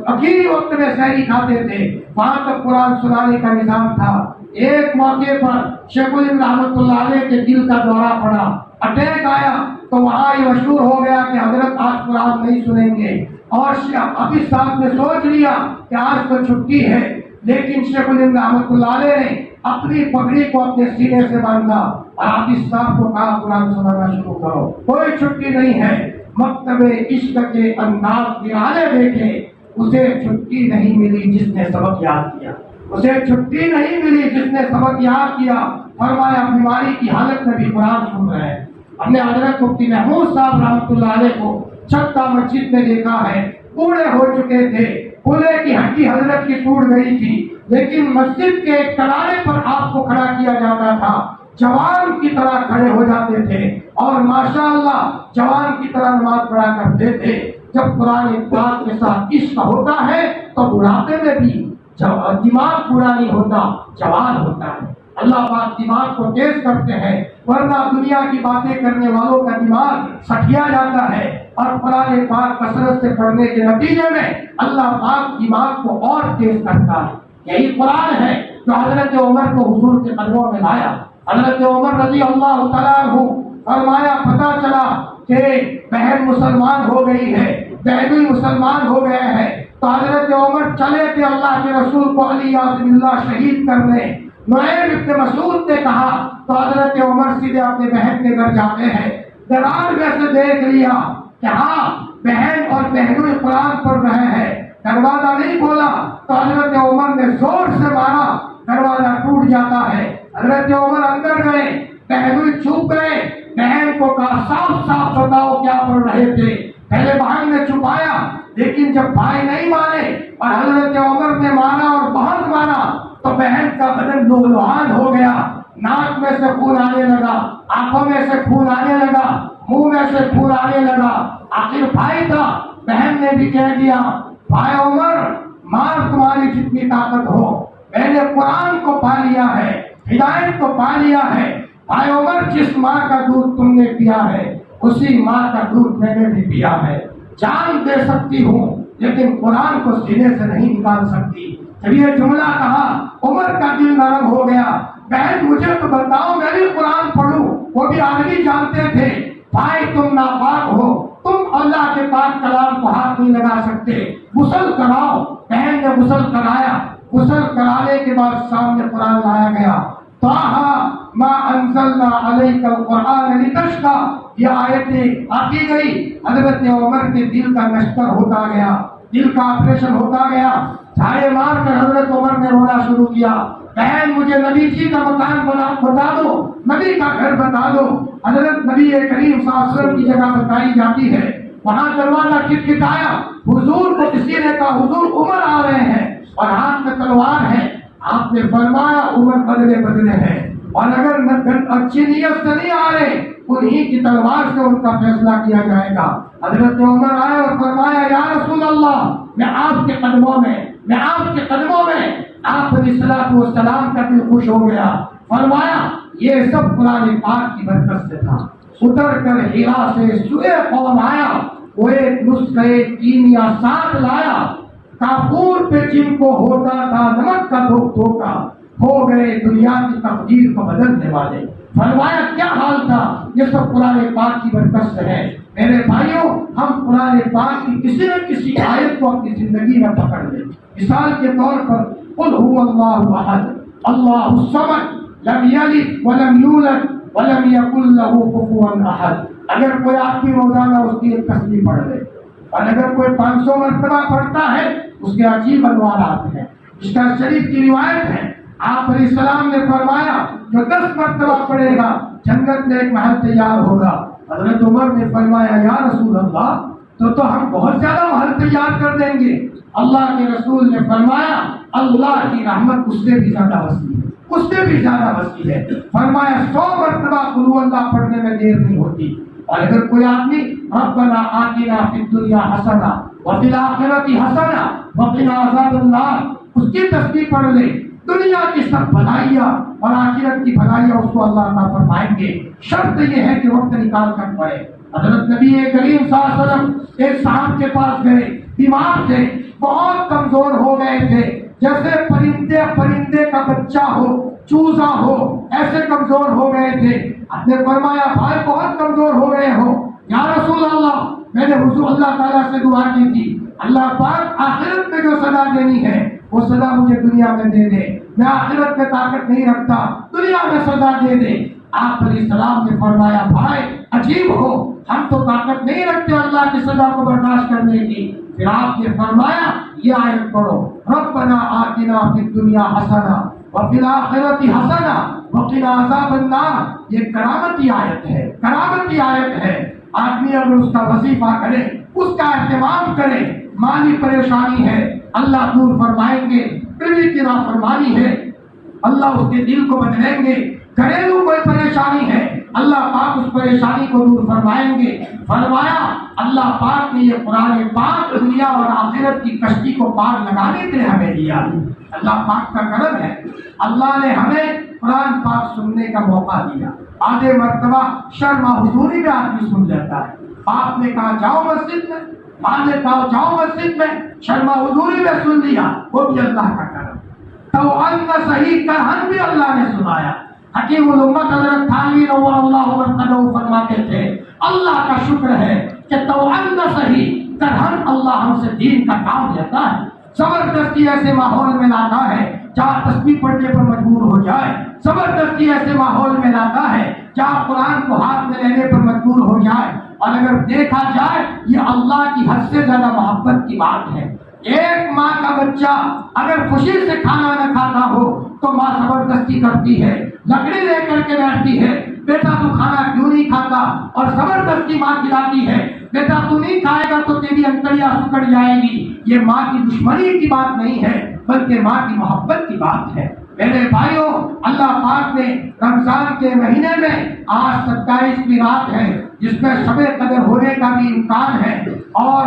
آخری وقت میں سحری کھاتے تھے، وہاں تک قرآن سنانے کا نظام تھا۔ ایک موقع پر شیخ الہند رحمۃ اللہ علیہ کے دل کا دورہ پڑا، اٹیک آیا، تو وہاں یہ مشہور ہو گیا کہ حضرت آج قرآن نہیں سنیں گے، اور حافظ صاحب نے سوچ لیا کہ آج تو چھٹی ہے، لیکن شیخ الہند رحمۃ اللہ علیہ نے اپنی پگڑی کو اپنے سینے سے باندھا اور حافظ صاحب کو کہا قرآن سنانا شروع کرو، کوئی چھٹی نہیں ہے۔ مکتب عشق کے انداز نرالے دیکھے، اسے چھٹی نہیں ملی جس نے سبق یاد کیا، اسے چھٹی نہیں ملی جس نے سبق یاد کیا۔ فرمایا بیماری کی حالت میں بھی قرآن سن رہے ہیں۔ ہم نے حضرت مفتی محمود صاحب رحمۃ اللہ علیہ کو چھتا مسجد میں دیکھا ہے، بوڑھے ہو چکے تھے، کولے کی ہڈی حضرت کی ٹوٹ گئی تھی، لیکن مسجد کے ایک کنارے پر آپ کو کھڑا کیا جاتا تھا، جوان کی طرح کھڑے ہو جاتے تھے اور ماشاءاللہ جوان کی طرح نماز پڑھا کرتے تھے۔ جب قرآن پاک کے ساتھ عشق ہوتا ہے تو بڑھاپے میں بھی دماغ پورا نہیں ہوتا، جوان ہوتا ہے۔ اللہ پاک دماغ کو تیز کرتے ہیں، ورنہ دنیا کی باتیں کرنے والوں کا دماغ سٹیا جاتا ہے، اور قرآن پاک کثرت سے پڑھنے کے نتیجے میں اللہ پاک دماغ کو اور تیز کرتا ہے۔ یہی قرآن ہے جو حضرت عمر کو حضور کے قدموں میں لایا۔ حضرت عمر رضی اللہ تعالیٰ عنہ فرمایا پتہ چلا کہ بہن مسلمان ہو گئی ہے، بہن مسلمان ہو گئے ہیں، تو حضرت عمر چلے تھے اللہ کے رسول کو علی عظم اللہ شہید کرنے۔ نعیم ابن مسعود نے کہا تو حضرت عمر سیدھے اپنے بہن کے گھر جاتے ہیں، درار میں سے دیکھ لیا کہ ہاں بہن اور بہنوئی قرآن پڑھ رہے ہیں، دروازہ نہیں کھولا تو حضرت عمر نے زور سے مارا، دروازہ ٹوٹ جاتا ہے۔ حضرت عمر اندر گئے، بہنوئی چھپ گئے، بہن کو کہا صاف صاف بتاؤ کیا پڑھ رہے تھے۔ پہلے بہن نے چھپایا، لیکن جب بھائی نہیں مانے اور حضرت عمر نے مانا اور بہت مانا تو بہن کا بدن لہلہان ہو گیا، ناک میں سے خون آنے لگا، آنکھوں میں سے خون آنے لگا، منہ میں سے خون آنے لگا۔ آخر بھائی تھا، بہن نے بھی کہہ دیا بھائی عمر مار تمہاری جتنی طاقت ہو، میں نے قرآن کو پا لیا ہے، ہدایت کو پا لیا ہے۔ بھائی عمر جس ماں کا دودھ تم نے پیا ہے اسی ماں کا دودھ میں نے بھی پیا ہے، جان دے سکتی ہوں لیکن قرآن کو سینے سے نہیں نکال سکتی۔ جب یہ جملہ کہا عمر کا دل نرم ہو گیا، بہن مجھے تو بتاؤ میں بھی قرآن پڑھوں۔ وہ بھی آدمی جانتے تھے بھائی تم ناپاک ہو، تم اللہ کے پاک کلام کو ہاتھ نہیں لگا سکتے، غسل کراؤ۔ بہن نے غسل کرایا، غسل کرانے کے بعد سامنے قرآن لایا گیا، طٰہٰ ما انزلنا علیک القرآن لتشقیٰ، یہ آیتیں آتی گئی۔ حضرت عمر کے دل کا نشتر ہوتا گیا، دل کا آپریشن ہوتا گیا، چھالے مار کر حضرت عمر نے رونا شروع کیا، بہن مجھے نبی جی کا مکان بتا دو، نبی کا گھر بتا دو۔ حضرت نبی کریم صلی اللہ علیہ وسلم کی جگہ بتائی جاتی ہے، وہاں دروازہ کھٹکھٹایا، حضور کو کسی نے کہا حضور عمر آ رہے ہیں اور ہاتھ میں تلوار ہے۔ آپ نے فرمایا عمر بدلے بدلے ہیں، اور اگر اچھی نیت سے نہیں آ رہے انہی کی تلوار سے ان کا فیصلہ کیا جائے گا۔ حضرت عمر آئے اور فرمایا یا رسول اللہ میں آپ کے قدموں میں، میں آپ کے قدموں میں۔ آپ علیہ الصلوۃ والسلام کا دل خوش ہو گیا، فرمایا یہ سب قرآن پاک کی برکت سے تھا۔ اتر کر ہیرا سے سوئے قوم آیا، وہ ایک نسخے کیمیا ساتھ لایا، کافور پہ جن کو ہوتا تھا نمک کا دھوکا، ہو گئے دنیا کی تقدیر کو بدلنے والے۔ فرمایا کیا حال تھا، یہ سب قرآن پاک کی برکت سے ہے۔ میرے بھائیوں ہم قرآن پاک کی کسی نہ کسی آیت کو اپنی زندگی میں پکڑ لیں۔ مثال کے طور پر قل هو الله احد الله الصمد لم يلد ولم يولد ولم يكن له كفوا احد. اگر کوئی آدمی روزانہ اس کی ایک تسبیح پڑھ لے اور اگر کوئی 500 مرتبہ پڑھتا ہے اس کے عجیب انوارات ہیں. اس کا شریف کی روایت ہے آپ علیہ السلام نے فرمایا جو 10 مرتبہ پڑھے گا جنت میں ایک محل تیار ہوگا. حضرت عمر نے فرمایا یا رسول اللہ تو ہم بہت زیادہ محل تیار کر دیں گے. اللہ کے رسول نے فرمایا اللہ کی رحمت اس سے بھی زیادہ وسیع ہے, اس سے بھی زیادہ وسیع ہے. فرمایا 100 مرتبہ قل هو اللہ پڑھنے میں دیر نہیں ہوتی. اور اگر کوئی آدمی ربنا آتنا فی الدنیا حسنہ وفی الآخرۃ حسنہ وقنا عذاب النار اس کی تسبیح پڑھ لے دنیا کی سب بھلائیاں اور آخرت کی بھلائیاں اس کو اللہ عطا فرمائیں گے. شرط یہ ہے کہ وقت نکال کر پڑھے. حضرت نبی کریم صلی اللہ علیہ وسلم ایک صاحب کے پاس گئے, بیمار تھے, بہت کمزور ہو گئے تھے, جیسے پرندے کا بچہ ہو, چوزا ہو, ایسے کمزور ہو گئے تھے. آپ نے فرمایا بھائی بہت کمزور ہو گئے ہو. یا رسول اللہ میں نے حضور اللہ تعالیٰ سے دعا کی تھی اللہ پاک آخرت میں جو سزا دینی ہے وہ سزا مجھے دنیا میں دے دے, میں آخرت میں طاقت نہیں رکھتا, دنیا میں سزا دے دے. آپ علیہ السلام نے فرمایا بھائی عجیب ہو, ہم تو طاقت نہیں رکھتے اللہ کی سزا کو برداشت کرنے کی. پھر آپ نے فرمایا یہ آیت پڑھو ربنا آتنا فی الدنیا حسنہ وفی الآخرۃ حسنہ وقنا عذاب النار. یہ کرامتی آیت ہے, کرامتی آیت ہے. آدمی اگر اس کا وظیفہ کرے, اس کا اہتمام کرے, مالی پریشانی ہے اللہ دور فرمائیں گے, بیوی کی نافرمانی ہے اللہ اس کے دل کو بدلیں گے, گھریلو کوئی پریشانی ہے اللہ پاک اس پریشانی کو دور فرمائیں گے. فرمایا اللہ پاک نے یہ قرآن پاک دنیا اور آخرت کی کشتی کو پار لگانے کے لیے ہمیں دیا. اللہ پاک کا کرم ہے, اللہ نے ہمیں قرآن پاک سننے کا موقع دیا. آدھے مرتبہ شرما حضوری میں آدمی سن لیتا ہے. آپ نے کہا جاؤ مسجد میں, ماں نے کہا جاؤ مسجد میں, شرما حضوری میں سن لیا, وہ بھی اللہ کا کرم. تو ان صحیح کرہن بھی اللہ نے سنایا. حکیم الامت حضرت تھانوی نور اللہ مرتضی فرماتے تھے اللہ کا شکر ہے کہ توان صحیح کرہن اللہ ہم سے دین کا کام لیتا ہے. زبردستی ایسے ماحول میں لاتا ہے جہاں تسبیح پڑھنے پر مجبور ہو جائے, زبردستی ایسے ماحول میں لاتا ہے جہاں قرآن کو ہاتھ میں لینے پر مجبور ہو جائے. اور اگر دیکھا جائے یہ اللہ کی حد سے زیادہ محبت کی بات ہے. ایک ماں کا بچہ اگر خوشی سے کھانا نہ کھاتا ہو تو ماں زبردستی کرتی ہے, لکڑی لے کر کے بیٹھتی ہے, بیٹا تو کھانا کیوں نہیں کھاتا, اور زبردستی ماں کھلاتی ہے, بیٹا تو نہیں کھائے گا تو تیری انتڑیاں سکڑ جائیں گی. یہ ماں کی دشمنی کی بات نہیں ہے بلکہ ماں کی محبت کی بات ہے. میرے بھائیوں اللہ پاک نے رمضان کے مہینے میں آج 27ویں رات ہے جس میں شب قدر ہونے کا بھی امکان ہے. اور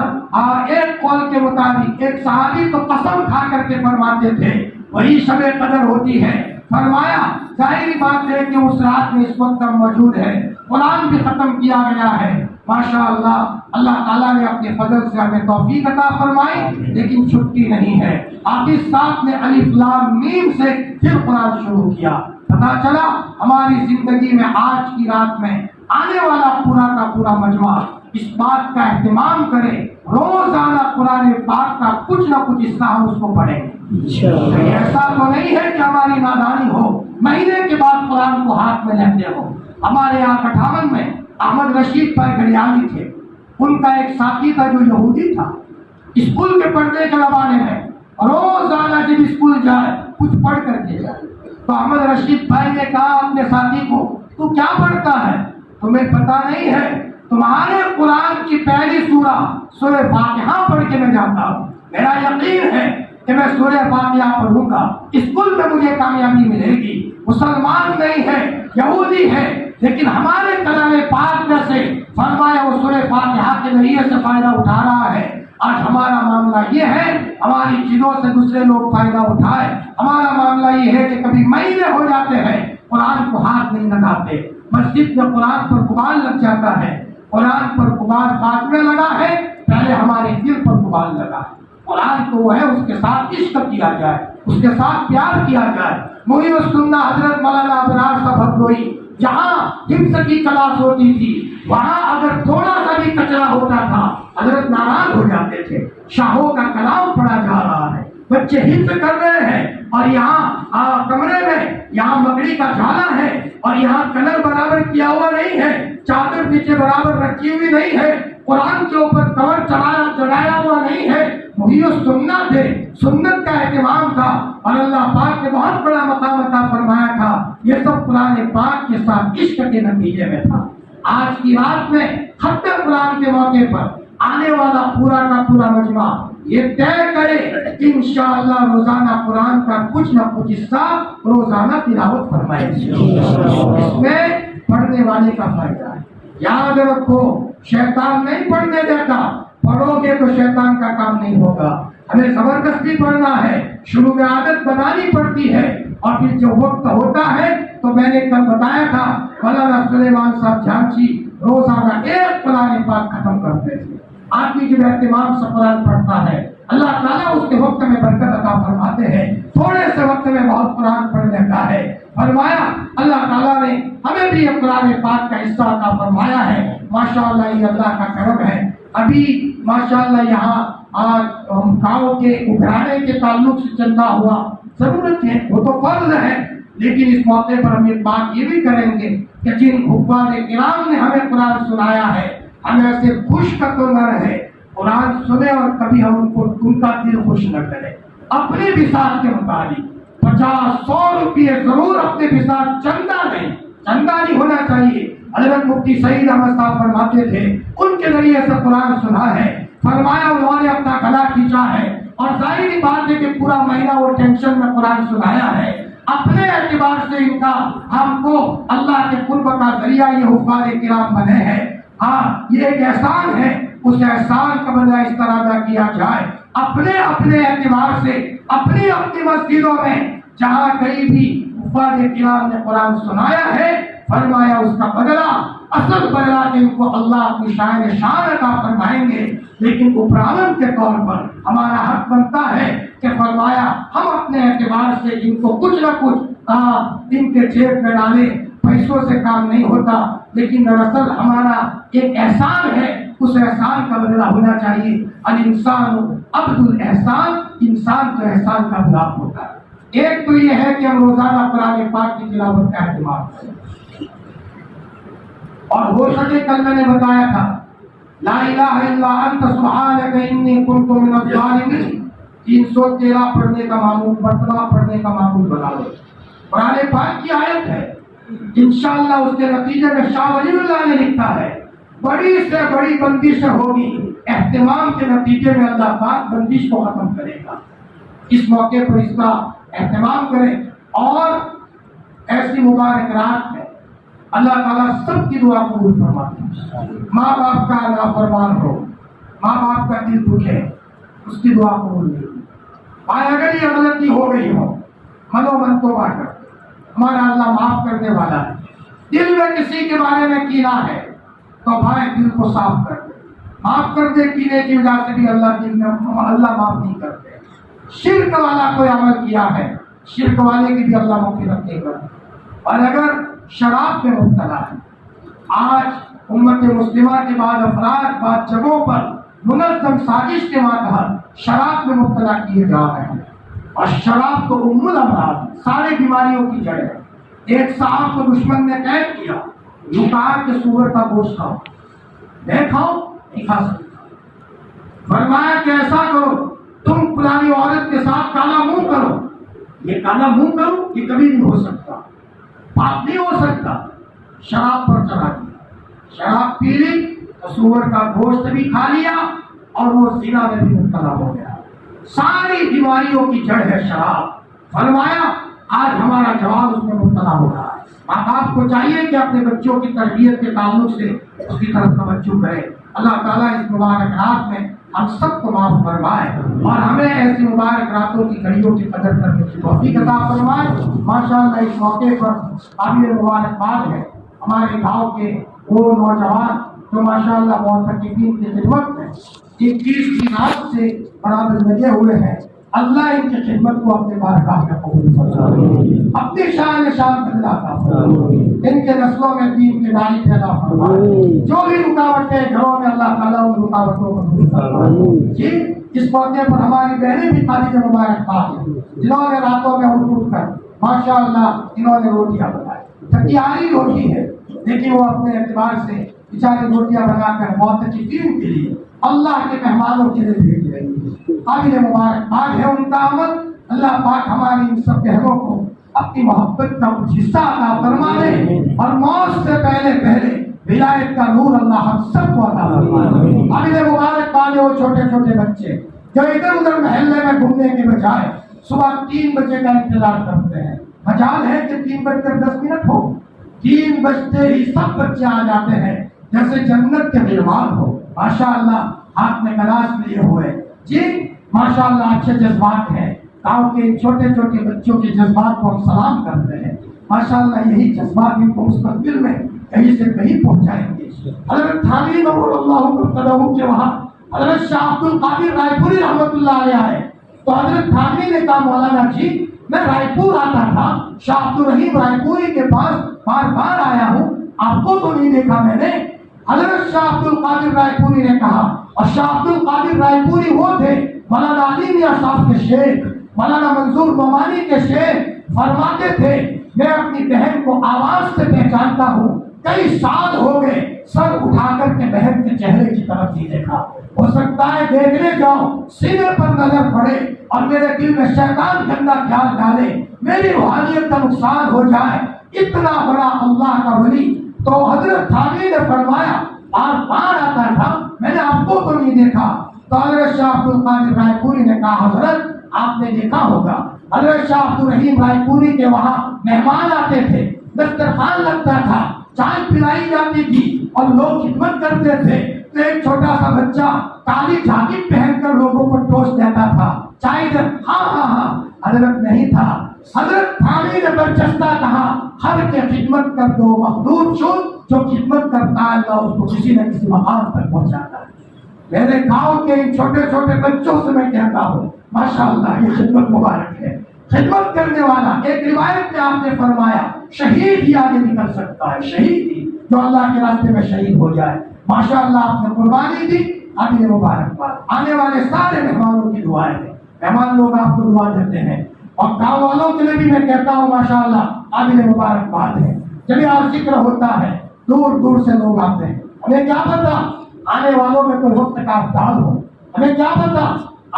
ایک قول کے مطابق ایک صحابی تو قسم کھا کر کے فرماتے تھے وہی شب قدر ہوتی ہے. فرمایا ظاہری بات ہے کہ اس رات میں اس وقت ہم موجود ہے, قرآن بھی ختم کیا گیا ہے. ماشاء اللہ اللہ تعالیٰ نے اپنے فضل سے ہمیں توفیق عطا فرمائی, لیکن چھٹی نہیں ہے. حافظ صاحب نے الف لام میم سے پھر قرآن شروع کیا. پتا چلا ہماری زندگی میں آج کی رات میں آنے والا پورا کا پورا مجمع اس بات کا اہتمام کرے روزانہ قرآن پاک کا کچھ نہ کچھ حصہ ہم اس کو پڑھیں. ایسا تو نہیں ہے کہ ہماری نادانی ہو, مہینے کے بعد قرآن کو ہاتھ میں لیتے ہو. ہمارے یہاں 58 میں احمد رشید بھائی گھڑیالی تھے, ان کا ایک ساتھی تھا جو یہودی تھا. اسکول کے پڑھنے کے زمانے میں روزانہ جب اسکول جائے کچھ پڑھ کر کے جائے. تو احمد رشید بھائی نے کہا اپنے ساتھی کو تو کیا پڑھتا ہے, تمہیں پتا نہیں ہے تمہارے قرآن کی پہلی سورہ فاتحہ پڑھ کے میں جاتا ہوں. میرا یقین ہے کہ میں سورہ فاتحہ پڑھوں گا, اسکول میں مجھے کامیابی ملے گی. مسلمان نہیں ہے, یہودی ہے, لیکن ہمارے کلام پاک میں سے فرمایا وہ سورہ فاتحہ کے ذریعے سے فائدہ اٹھا رہا ہے. آج ہمارا معاملہ یہ ہے ہماری چیزوں سے دوسرے لوگ فائدہ اٹھائے. ہمارا معاملہ یہ ہے کہ کبھی مہینے ہو جاتے ہیں قرآن کو ہاتھ نہیں لگاتے. مسجد میں قرآن پر غبار لگ جاتا ہے, قرآن پر غبار ہاتھ میں لگا ہے, پہلے ہمارے دل پر غبار لگا ہے. قرآن کو وہ ہے اس کے ساتھ عشق کیا جائے, اس کے ساتھ پیار کیا جائے. محی السنہ حضرت مولانا ابرار صاحب بھدوئی جہاں حفظ کی کلاس ہوتی تھی وہاں اگر تھوڑا سا بھی کچرا ہوتا تھا حضرت ناراض ہو جاتے تھے. شاہوں کا کلام پڑھا جا رہا ہے, بچے حفظ کر رہے ہیں، اور یہاں کمرے میں یہاں مکڑی کا جھالا ہے، اور یہاں کلر برابر کیا ہوا نہیں ہے، چادر نیچے برابر رکھی ہوئی نہیں ہے، قرآن کے اوپر کور چڑھایا ہوا نہیں ہے، وہی سنت ہے، سنت کا اہتمام تھا، اور اللہ پاک نے بہت بڑا مقام عطا فرمایا تھا۔ یہ سب قرآن پاک کے ساتھ عشق کے نتیجے میں تھا۔ آج کی رات میں ختم قرآن کے موقع پر آنے والا پورا کا پورا مجمع یہ طے کرے کہ انشاءاللہ روزانہ قرآن کا کچھ نہ کچھ حصہ روزانہ تلاوت فرمائے۔ اس میں پڑھنے والے کا فائدہ ہے۔ یاد رکھو، شیطان نہیں پڑھنے دیتا، پڑھو گے تو شیطان کا کام نہیں ہوگا۔ ہمیں زبردستی پڑھنا ہے، شروع میں عادت بنانی پڑتی ہے، اور پھر جو وقت ہوتا ہے تو میں نے کل بتایا تھا مولانا سلیمان صاحب جھانچی روزانہ ایک قرآن پاک ختم کرتے تھے۔ آدمی جب اہتمام سے قرآن پڑھتا ہے اللہ تعالیٰ اس کے وقت میں برکت عطا فرماتے ہیں، تھوڑے سے وقت میں بہت قرآن پڑھ لیتا ہے۔ فرمایا اللہ تعالیٰ نے ہمیں بھی یہ قرآن پاک کا حصہ عطا فرمایا ہے، ماشاءاللہ یہ اللہ کا کرم ہے۔ ابھی ماشاءاللہ یہاں گاؤں کے اگرانے کے تعلق سے چندہ ہوا، ضرورت ہے، وہ تو فرض ہے، لیکن اس موقع پر ہم ایک بات یہ بھی کریں گے کہ جن حفاظ کرام نے ہمیں قرآن سنایا ہے، ہمیں ایسے خوش کا تو نہ رہے، قرآن سنے اور کبھی ہم ان کا دل خوش نہ کرے۔ اپنے بساط کے مطابق 50-100 روپئے ضرور اپنے بساط، چندہ نہیں ہونا چاہیے۔ حضرت مفتی سعید احمد صاحب فرماتے تھے، ان کے ذریعے سے قرآن سنا ہے، فرمایا انہوں نے اپنا گلا کھینچا ہے، اور ظاہری بات ہے کہ پورا مہینہ وہ ٹینشن میں قرآن سنایا ہے۔ اپنے اعتبار سے ان کا ہم کو اللہ کے قرب کا ذریعہ یہ حفاظ کرام بنے ہیں۔ ہاں یہ ایک احسان ہے، اس احسان کا بدلہ اس طرح ادا کیا جائے، اپنے اعتبار سے اپنی مسجدوں میں جہاں کہیں بھی حفاظ کرام نے قرآن سنایا ہے، فرمایا اس کا بدلہ، اصل بدلہ ان کو اللہ کی شان عطا فرمائیں گے، لیکن اپرامن کے طور پر ہمارا حق بنتا ہے کہ فرمایا ہم اپنے اعتبار سے ان کو کچھ نہ کچھ ان کے جیب میں ڈالیں۔ پیسوں سے کام نہیں ہوتا، لیکن دراصل ہمارا ایک احسان ہے، اس احسان کا بدلہ ہونا چاہیے۔ الانسان عبد الاحسان، انسان تو احسان کا غلام ہوتا ہے۔ ایک تو یہ ہے کہ ہم روزانہ قرآن پاک کی تلاوت کا اہتمام کریں، اور ہو سکے کل میں نے بتایا تھا لا الہ الا انت سبحانک انی کنت من الظالمین، 313 پڑھنے کا معمول، مرتبہ پڑھنے کا معمول بنا لو۔ قرآن پاک کی آیت ہے، انشاءاللہ اس کے نتیجے میں شاہ ولی اللہ نے لکھا ہے بڑی سے بڑی بندش ہوگی، اہتمام کے نتیجے میں اللہ پاک بندش کو ختم کرے گا۔ اس موقع پر اس کا اہتمام کریں، اور ایسی مبارک رات میں اللہ تعالیٰ سب کی دعا قبول فرماتے ہیں۔ ماں باپ کا نافرمان ہو، ماں باپ کا دل دکھے، اس کی دعا قبول نہیں ہوگی۔ بھائی اگر یہ غلطی ہو گئی ہو، منو من توبہ کر، ہمارا اللہ معاف کرنے والا ہے۔ دل میں کسی کے بارے میں کینہ ہے تو بھائی دل کو صاف کر دے، معاف کر دے۔ کینے کی وجہ سے بھی اللہ معاف نہیں کرتے۔ شرک والا کوئی عمل کیا ہے، شرک والے کی بھی اللہ مغفرت نہیں کرتا۔ اور اگر شراب میں مبتلا ہے، آج امت مسلمہ کے بعد افراد بعض جگہوں پر منظم سازش کے ماتحت شراب میں مبتلا کیے جا رہے ہیں، اور شراب تو ام الامراض، ساری بیماریوں کی جڑ ہے۔ ایک صاحب کو دشمن نے قید کیا، یوں کہا کہ سور کا گوشت کھاؤ، نہیں کھاؤ، نہیں کھا سکتا۔ فرمایا کہ ایسا کرو، تم فلانی عورت کے ساتھ کالا منہ کرو۔ یہ کالا منہ کرو یہ کبھی نہیں ہو سکتا، پاک نہیں ہو سکتا۔ شراب پر چڑھا دیا، شراب پی لی تو سور کا گوشت بھی کھا لیا، اور وہ زنا میں بھی مبتلا ہو گیا۔ ساری بیماریوں کی جڑ ہے شراب۔ فرمایا آج ہمارا جواب اس میں مبتلا ہو رہا ہے۔ ماں باپ کو چاہیے کہ اپنے بچوں کی تربیت کے تعلق سے اس کی طرف توجہ کرے۔ اللہ تعالیٰ اس مبارک رات میں ہم سب کو معاف فرمائے، اور ہمیں ایسی مبارک راتوں کی گھڑیوں کی قدر کرنے کی توفیق عطا فرمائے۔ ماشاءاللہ اس موقع پر قابل مبارکباد ہے ہمارے گاؤں کے وہ نوجوان جو ماشاءاللہ معتکفین کی خدمت میں 21 کی رات سے برابر لگے ہوئے ہیں۔ اللہ ان کی خدمت کو اپنے بارگاہ میں قبول فرمائے، اپنی شان بدلا عطا فرمائے، ان کے نسلوں میں دین کی داعی پیدا فرمائے۔ جو بھی رکاوٹیں گھروں میں اللہ تعالیٰ ان رکاوٹوں کو دور فرمائے۔ جی اس موقع پر ہماری بہنیں بھی قابل مبارکباد ہیں جنہوں نے راتوں میں اٹھ کر ماشاء اللہ انہوں نے روٹیاں بنائی، تھکیاری روٹی ہے لیکن وہ اپنے اعتبار سے بیچارے روٹیاں بنا کر معتکفین کے لیے اللہ کے مہمانوں کے لیے بھیج رہی ہے۔ قابل مبارکباد ہے ان کا عمل۔ اللہ پاک ہماری ان سب بہنوں کو اپنی محبت کا کچھ حصہ عطا فرما دے اور موت سے پہلے ولایت کا نور اللہ ہم سب کو عطا فرما دے۔ قابل مبارکباد ہے وہ چھوٹے چھوٹے بچے جو ادھر ادھر محلے میں گھومنے کے بجائے صبح 3 بجے کا انتظار کرتے ہیں۔ مجال ہے کہ 3:10 ہو، 3 بجتے ہی سب بچے آ جاتے ہیں جیسے جنت کے مہمان ہو، ماشاء اللہ ہاتھ میں گلاس لیے ہوئے۔ جی ماشاء اللہ اچھے جذبات ہیں، گاؤں کے چھوٹے چھوٹے بچوں کے جذبات کو ہم سلام کرتے ہیں۔ ماشاء اللہ یہی جذبات ان کو مستقبل میں کہیں سے کہیں پہنچائیں گے۔ حضرت تھانوی نور اللہ قدمہ کے وہاں حضرت شاہ عبد القادر رائے پوری رحمۃ اللہ علیہ ہے، تو حضرت تھانوی نے کہا مولانا جی میں رائے پور آتا تھا، شاہ عبد الرحیم رائے پوری کے پاس بار بار آیا ہوں، آپ کو تو نہیں دیکھا میں نے۔ حضرت شاہ عبد القادر رائے پوری نے کہا، اور شاہ عبد القادر رائے پوری وہ تھے مولانا علی میاں صاحب کے شیخ، مولانا منظور نعمانی کے شیخ، فرماتے تھے میں اپنی بہن کو آواز سے پہچانتا ہوں، کئی سال ہو گئے سر اٹھا کر کے بہن کے چہرے کی طرف نہیں دیکھا، ہو سکتا ہے دیکھنے جاؤں سینے پر نظر پڑے اور میرے دل میں شیطان گندا خیال ڈالے، میری روحانیت کا نقصان ہو جائے۔ اتنا بڑا اللہ کا ولی، تو حضرت تھانوی نے فرمایا بار بار آتا تھا میں نے آپ کو تو نہیں دیکھا، تو حضرت شاہ عبد القادر رائے پوری نے کہا حضرت آپ نے دیکھا ہوگا۔ حضرت شاہ عبد الرحیم رائے پوری کے وہاں مہمان آتے تھے، دسترخوان لگتا تھا، چائے پلائی جاتی تھی اور لوگ خدمت کرتے تھے، تو ایک چھوٹا سا بچہ کالی جاکٹ پہن کر لوگوں کو ٹوسٹ دیتا تھا، چائے ہاں حضرت نہیں تھا۔ حضرت تھانوی نے برجستہ کہا ہر کے خدمت کر دو مخدوم شد، جو خدمت کرتا ہے اللہ اس کو کسی نہ کسی مقام تک پہنچاتا ہے۔ میرے گاؤں کے ان چھوٹے چھوٹے بچوں سے میں کہتا ہوں ماشاء اللہ یہ خدمت مبارک ہے، خدمت کرنے والا۔ ایک روایت میں آپ نے فرمایا شہید ہی آگے نکل سکتا ہے، شہید ہی جو اللہ کے راستے میں شہید ہو جائے۔ ماشاء اللہ آپ نے قربانی دی، آگے مبارکباد۔ آنے والے سارے مہمانوں کی دعائیں ہیں، مہمان لوگ آپ کو دعا دیتے ہیں، اور گاؤں والوں کے لیے بھی میں کہتا ہوں ماشاء اللہ آگے مبارکباد ہے۔ جب یہ ذکر ہوتا ہے دور دور سے لوگ آتے ہیں، ہمیں کیا پتا آنے والوں میں کوئی وقت کا افضال ہو، ہمیں کیا پتا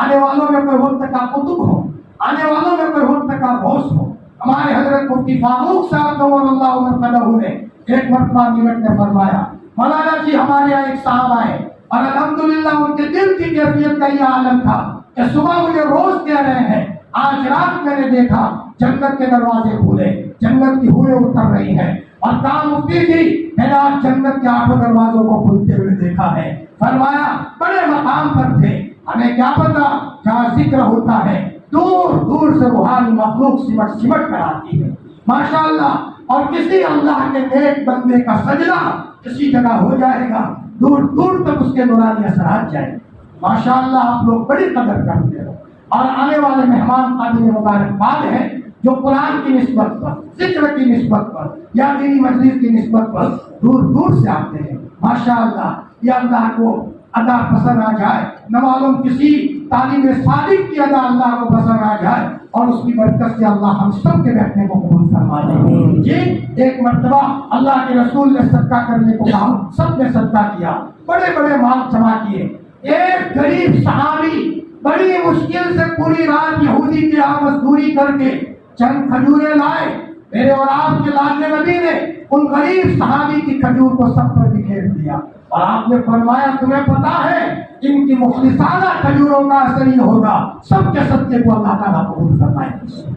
آنے والوں میں کوئی وقت کا قطب ہو، آنے والوں میں کوئی وقت کا غوث ہو۔ ہمارے حضرت مفتی فاروق صاحب نور اللہ مرقدہ نے ایک مرتبہ میرٹھ میں فرمایا مولانا جی ہمارے یہاں ایک صاحب آئے اور الحمدللہ ان کے دل کی کیفیت کا یہ عالم تھا کہ صبح مجھے روز کہہ رہے ہیں آج رات میں نے دیکھا جنت کے دروازے کھولے، جنت کی ہوئیں اتر رہی ہیں، اور کہا مفتی جی میں نے آج جنت کے 8 دروازوں کو کھلتے ہوئے دیکھا ہے۔ فرمایا بڑے مقام پر تھے، ہمیں کیا پتا جہاں ذکر ہوتا ہے دور دور سے روحانی مخلوق سمٹ کر آتی ہے ماشاء اللہ، اور کسی اللہ کے نیک بندے کا سجدہ کسی جگہ ہو جائے گا، دور دور تک اس کے نورانی اثرات جائیں گے۔ ماشاء اللہ آپ لوگ بڑی قدر کرتے ہو، اور آنے والے مہمان قابل مبارکباد ہیں جو قرآن کی نسبت پر، ذکر کی نسبت پر یا دینی مجلس کی نسبت پر دور دور سے آتے ہیں۔ ماشاء اللہ یہ اللہ کو ادا پسند آ جائے، نہ معلوم کسی تعلیم صادق کی ادا اللہ کو پسند آ جائے، اور اس کی برکت سے اللہ ہم سب کے بیٹھنے کو قبول فرما دے۔ جی ایک مرتبہ اللہ کے رسول نے صدقہ کرنے کو کہا، سب نے صدقہ کیا، بڑے بڑے مال جمع کیے۔ ایک غریب صحابی بڑی مشکل سے پوری رات یہودی کی یہاں مزدوری کر کے چند کھجوریں لائے، میرے اور آپ کے لاڈلے نبی نے ان غریب صحابی کی کھجور کو سب پر بکھیر دیا، اور آپ نے فرمایا تمہیں پتا ہے ان کی مخلصانہ کھجوروں کا اثر یہ ہوگا سب کے صدقے کو اللہ تعالیٰ قبول فرمائے۔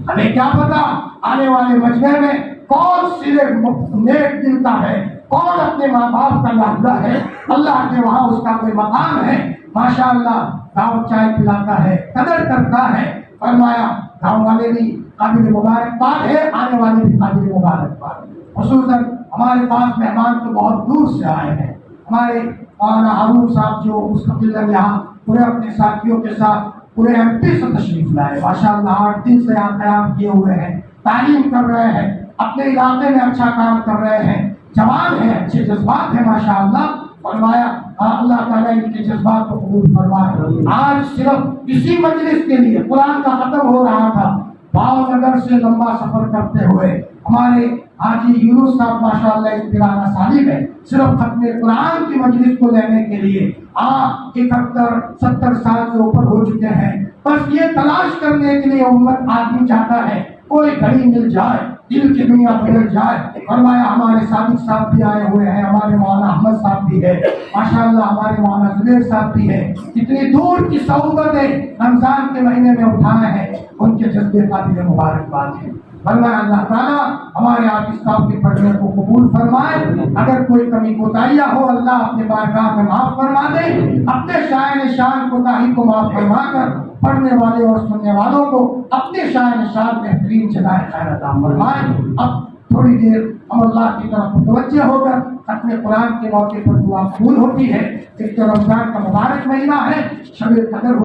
ہمیں کیا پتا آنے والے مجمع میں کون سرے نیک دل کا ہے، کون اپنے ماں باپ کا لاڈلا ہے، اللہ کے وہاں اس کا کوئی مقام ہے۔ ماشاء اللہ گاؤں چائے پلاتا ہے، قدر کرتا ہے۔ فرمایا گاؤں والے بھی قابل مبارکباد ہے، آنے والے بھی قابل مبارکباد۔ خصوصاً ہمارے پاس مہمان تو بہت دور سے آئے ہیں، ہمارے مولانا ہارون صاحب جو مستقل یہاں پورے اپنے ساتھیوں کے ساتھ پورے ایم پی سے تشریف لائے، ماشاء اللہ 8 دن سے یہاں قیام کیے ہوئے ہیں، تعلیم کر رہے ہیں، اپنے علاقے میں اچھا کام کر رہے ہیں، جوان ہیں، اچھے جذبات ہیں ماشاء اللہ۔ فرمایا اللہ تعالیٰ ان کے جذبات کو قبول فرمائے۔ آج صرف اسی مجلس کے لیے قرآن کا ختم ہو رہا تھا، بھاؤ نگر سے لمبا سفر کرتے ہوئے ہمارے حاجی یونس صاحب ماشاءاللہ اطلاع صالح ہے، صرف ختم قرآن کی مجلس کو لینے کے لیے 71-70 سال سے اوپر ہو چکے ہیں۔ بس یہ تلاش کرنے کے لیے امت آدمی چاہتا ہے کوئی گھڑی مل جائے، دل کی دنیا بدل جائے۔ فرمایا ہمارے صادق صاحب بھی آئے ہوئے ہیں، ہمارے مولانا احمد صاحب بھی ہے، ماشاءاللہ ہمارے مولانا زبیر صاحب بھی ہے، اتنی دور کی صحبتیں رمضان کے مہینے میں اٹھائے ہیں، ان کے جذبے کا دل مبارکباد ہے۔ فرمایا اللہ تعالیٰ ہمارے حافظ صاحب کے پڑھنے کو قبول فرمائے، اگر کوئی کمی کوتاہیاں ہو اللہ اپنے بارگاہ میں معاف فرما دے، اپنے شاعر شان کوتاہی کو معاف فرما کر پڑھنے والے اور سننے والوں کو اپنے شاعر شان بہترین جزائے خیر عطا فرمائے۔ اب تھوڑی دیر ہم اللہ کی طرف متوجہ ہو کر ختم قرآن کے موقع پر دعا قبول ہوتی ہے۔ ایک تو رمضان کا مبارک مہینہ ہے، شب قدر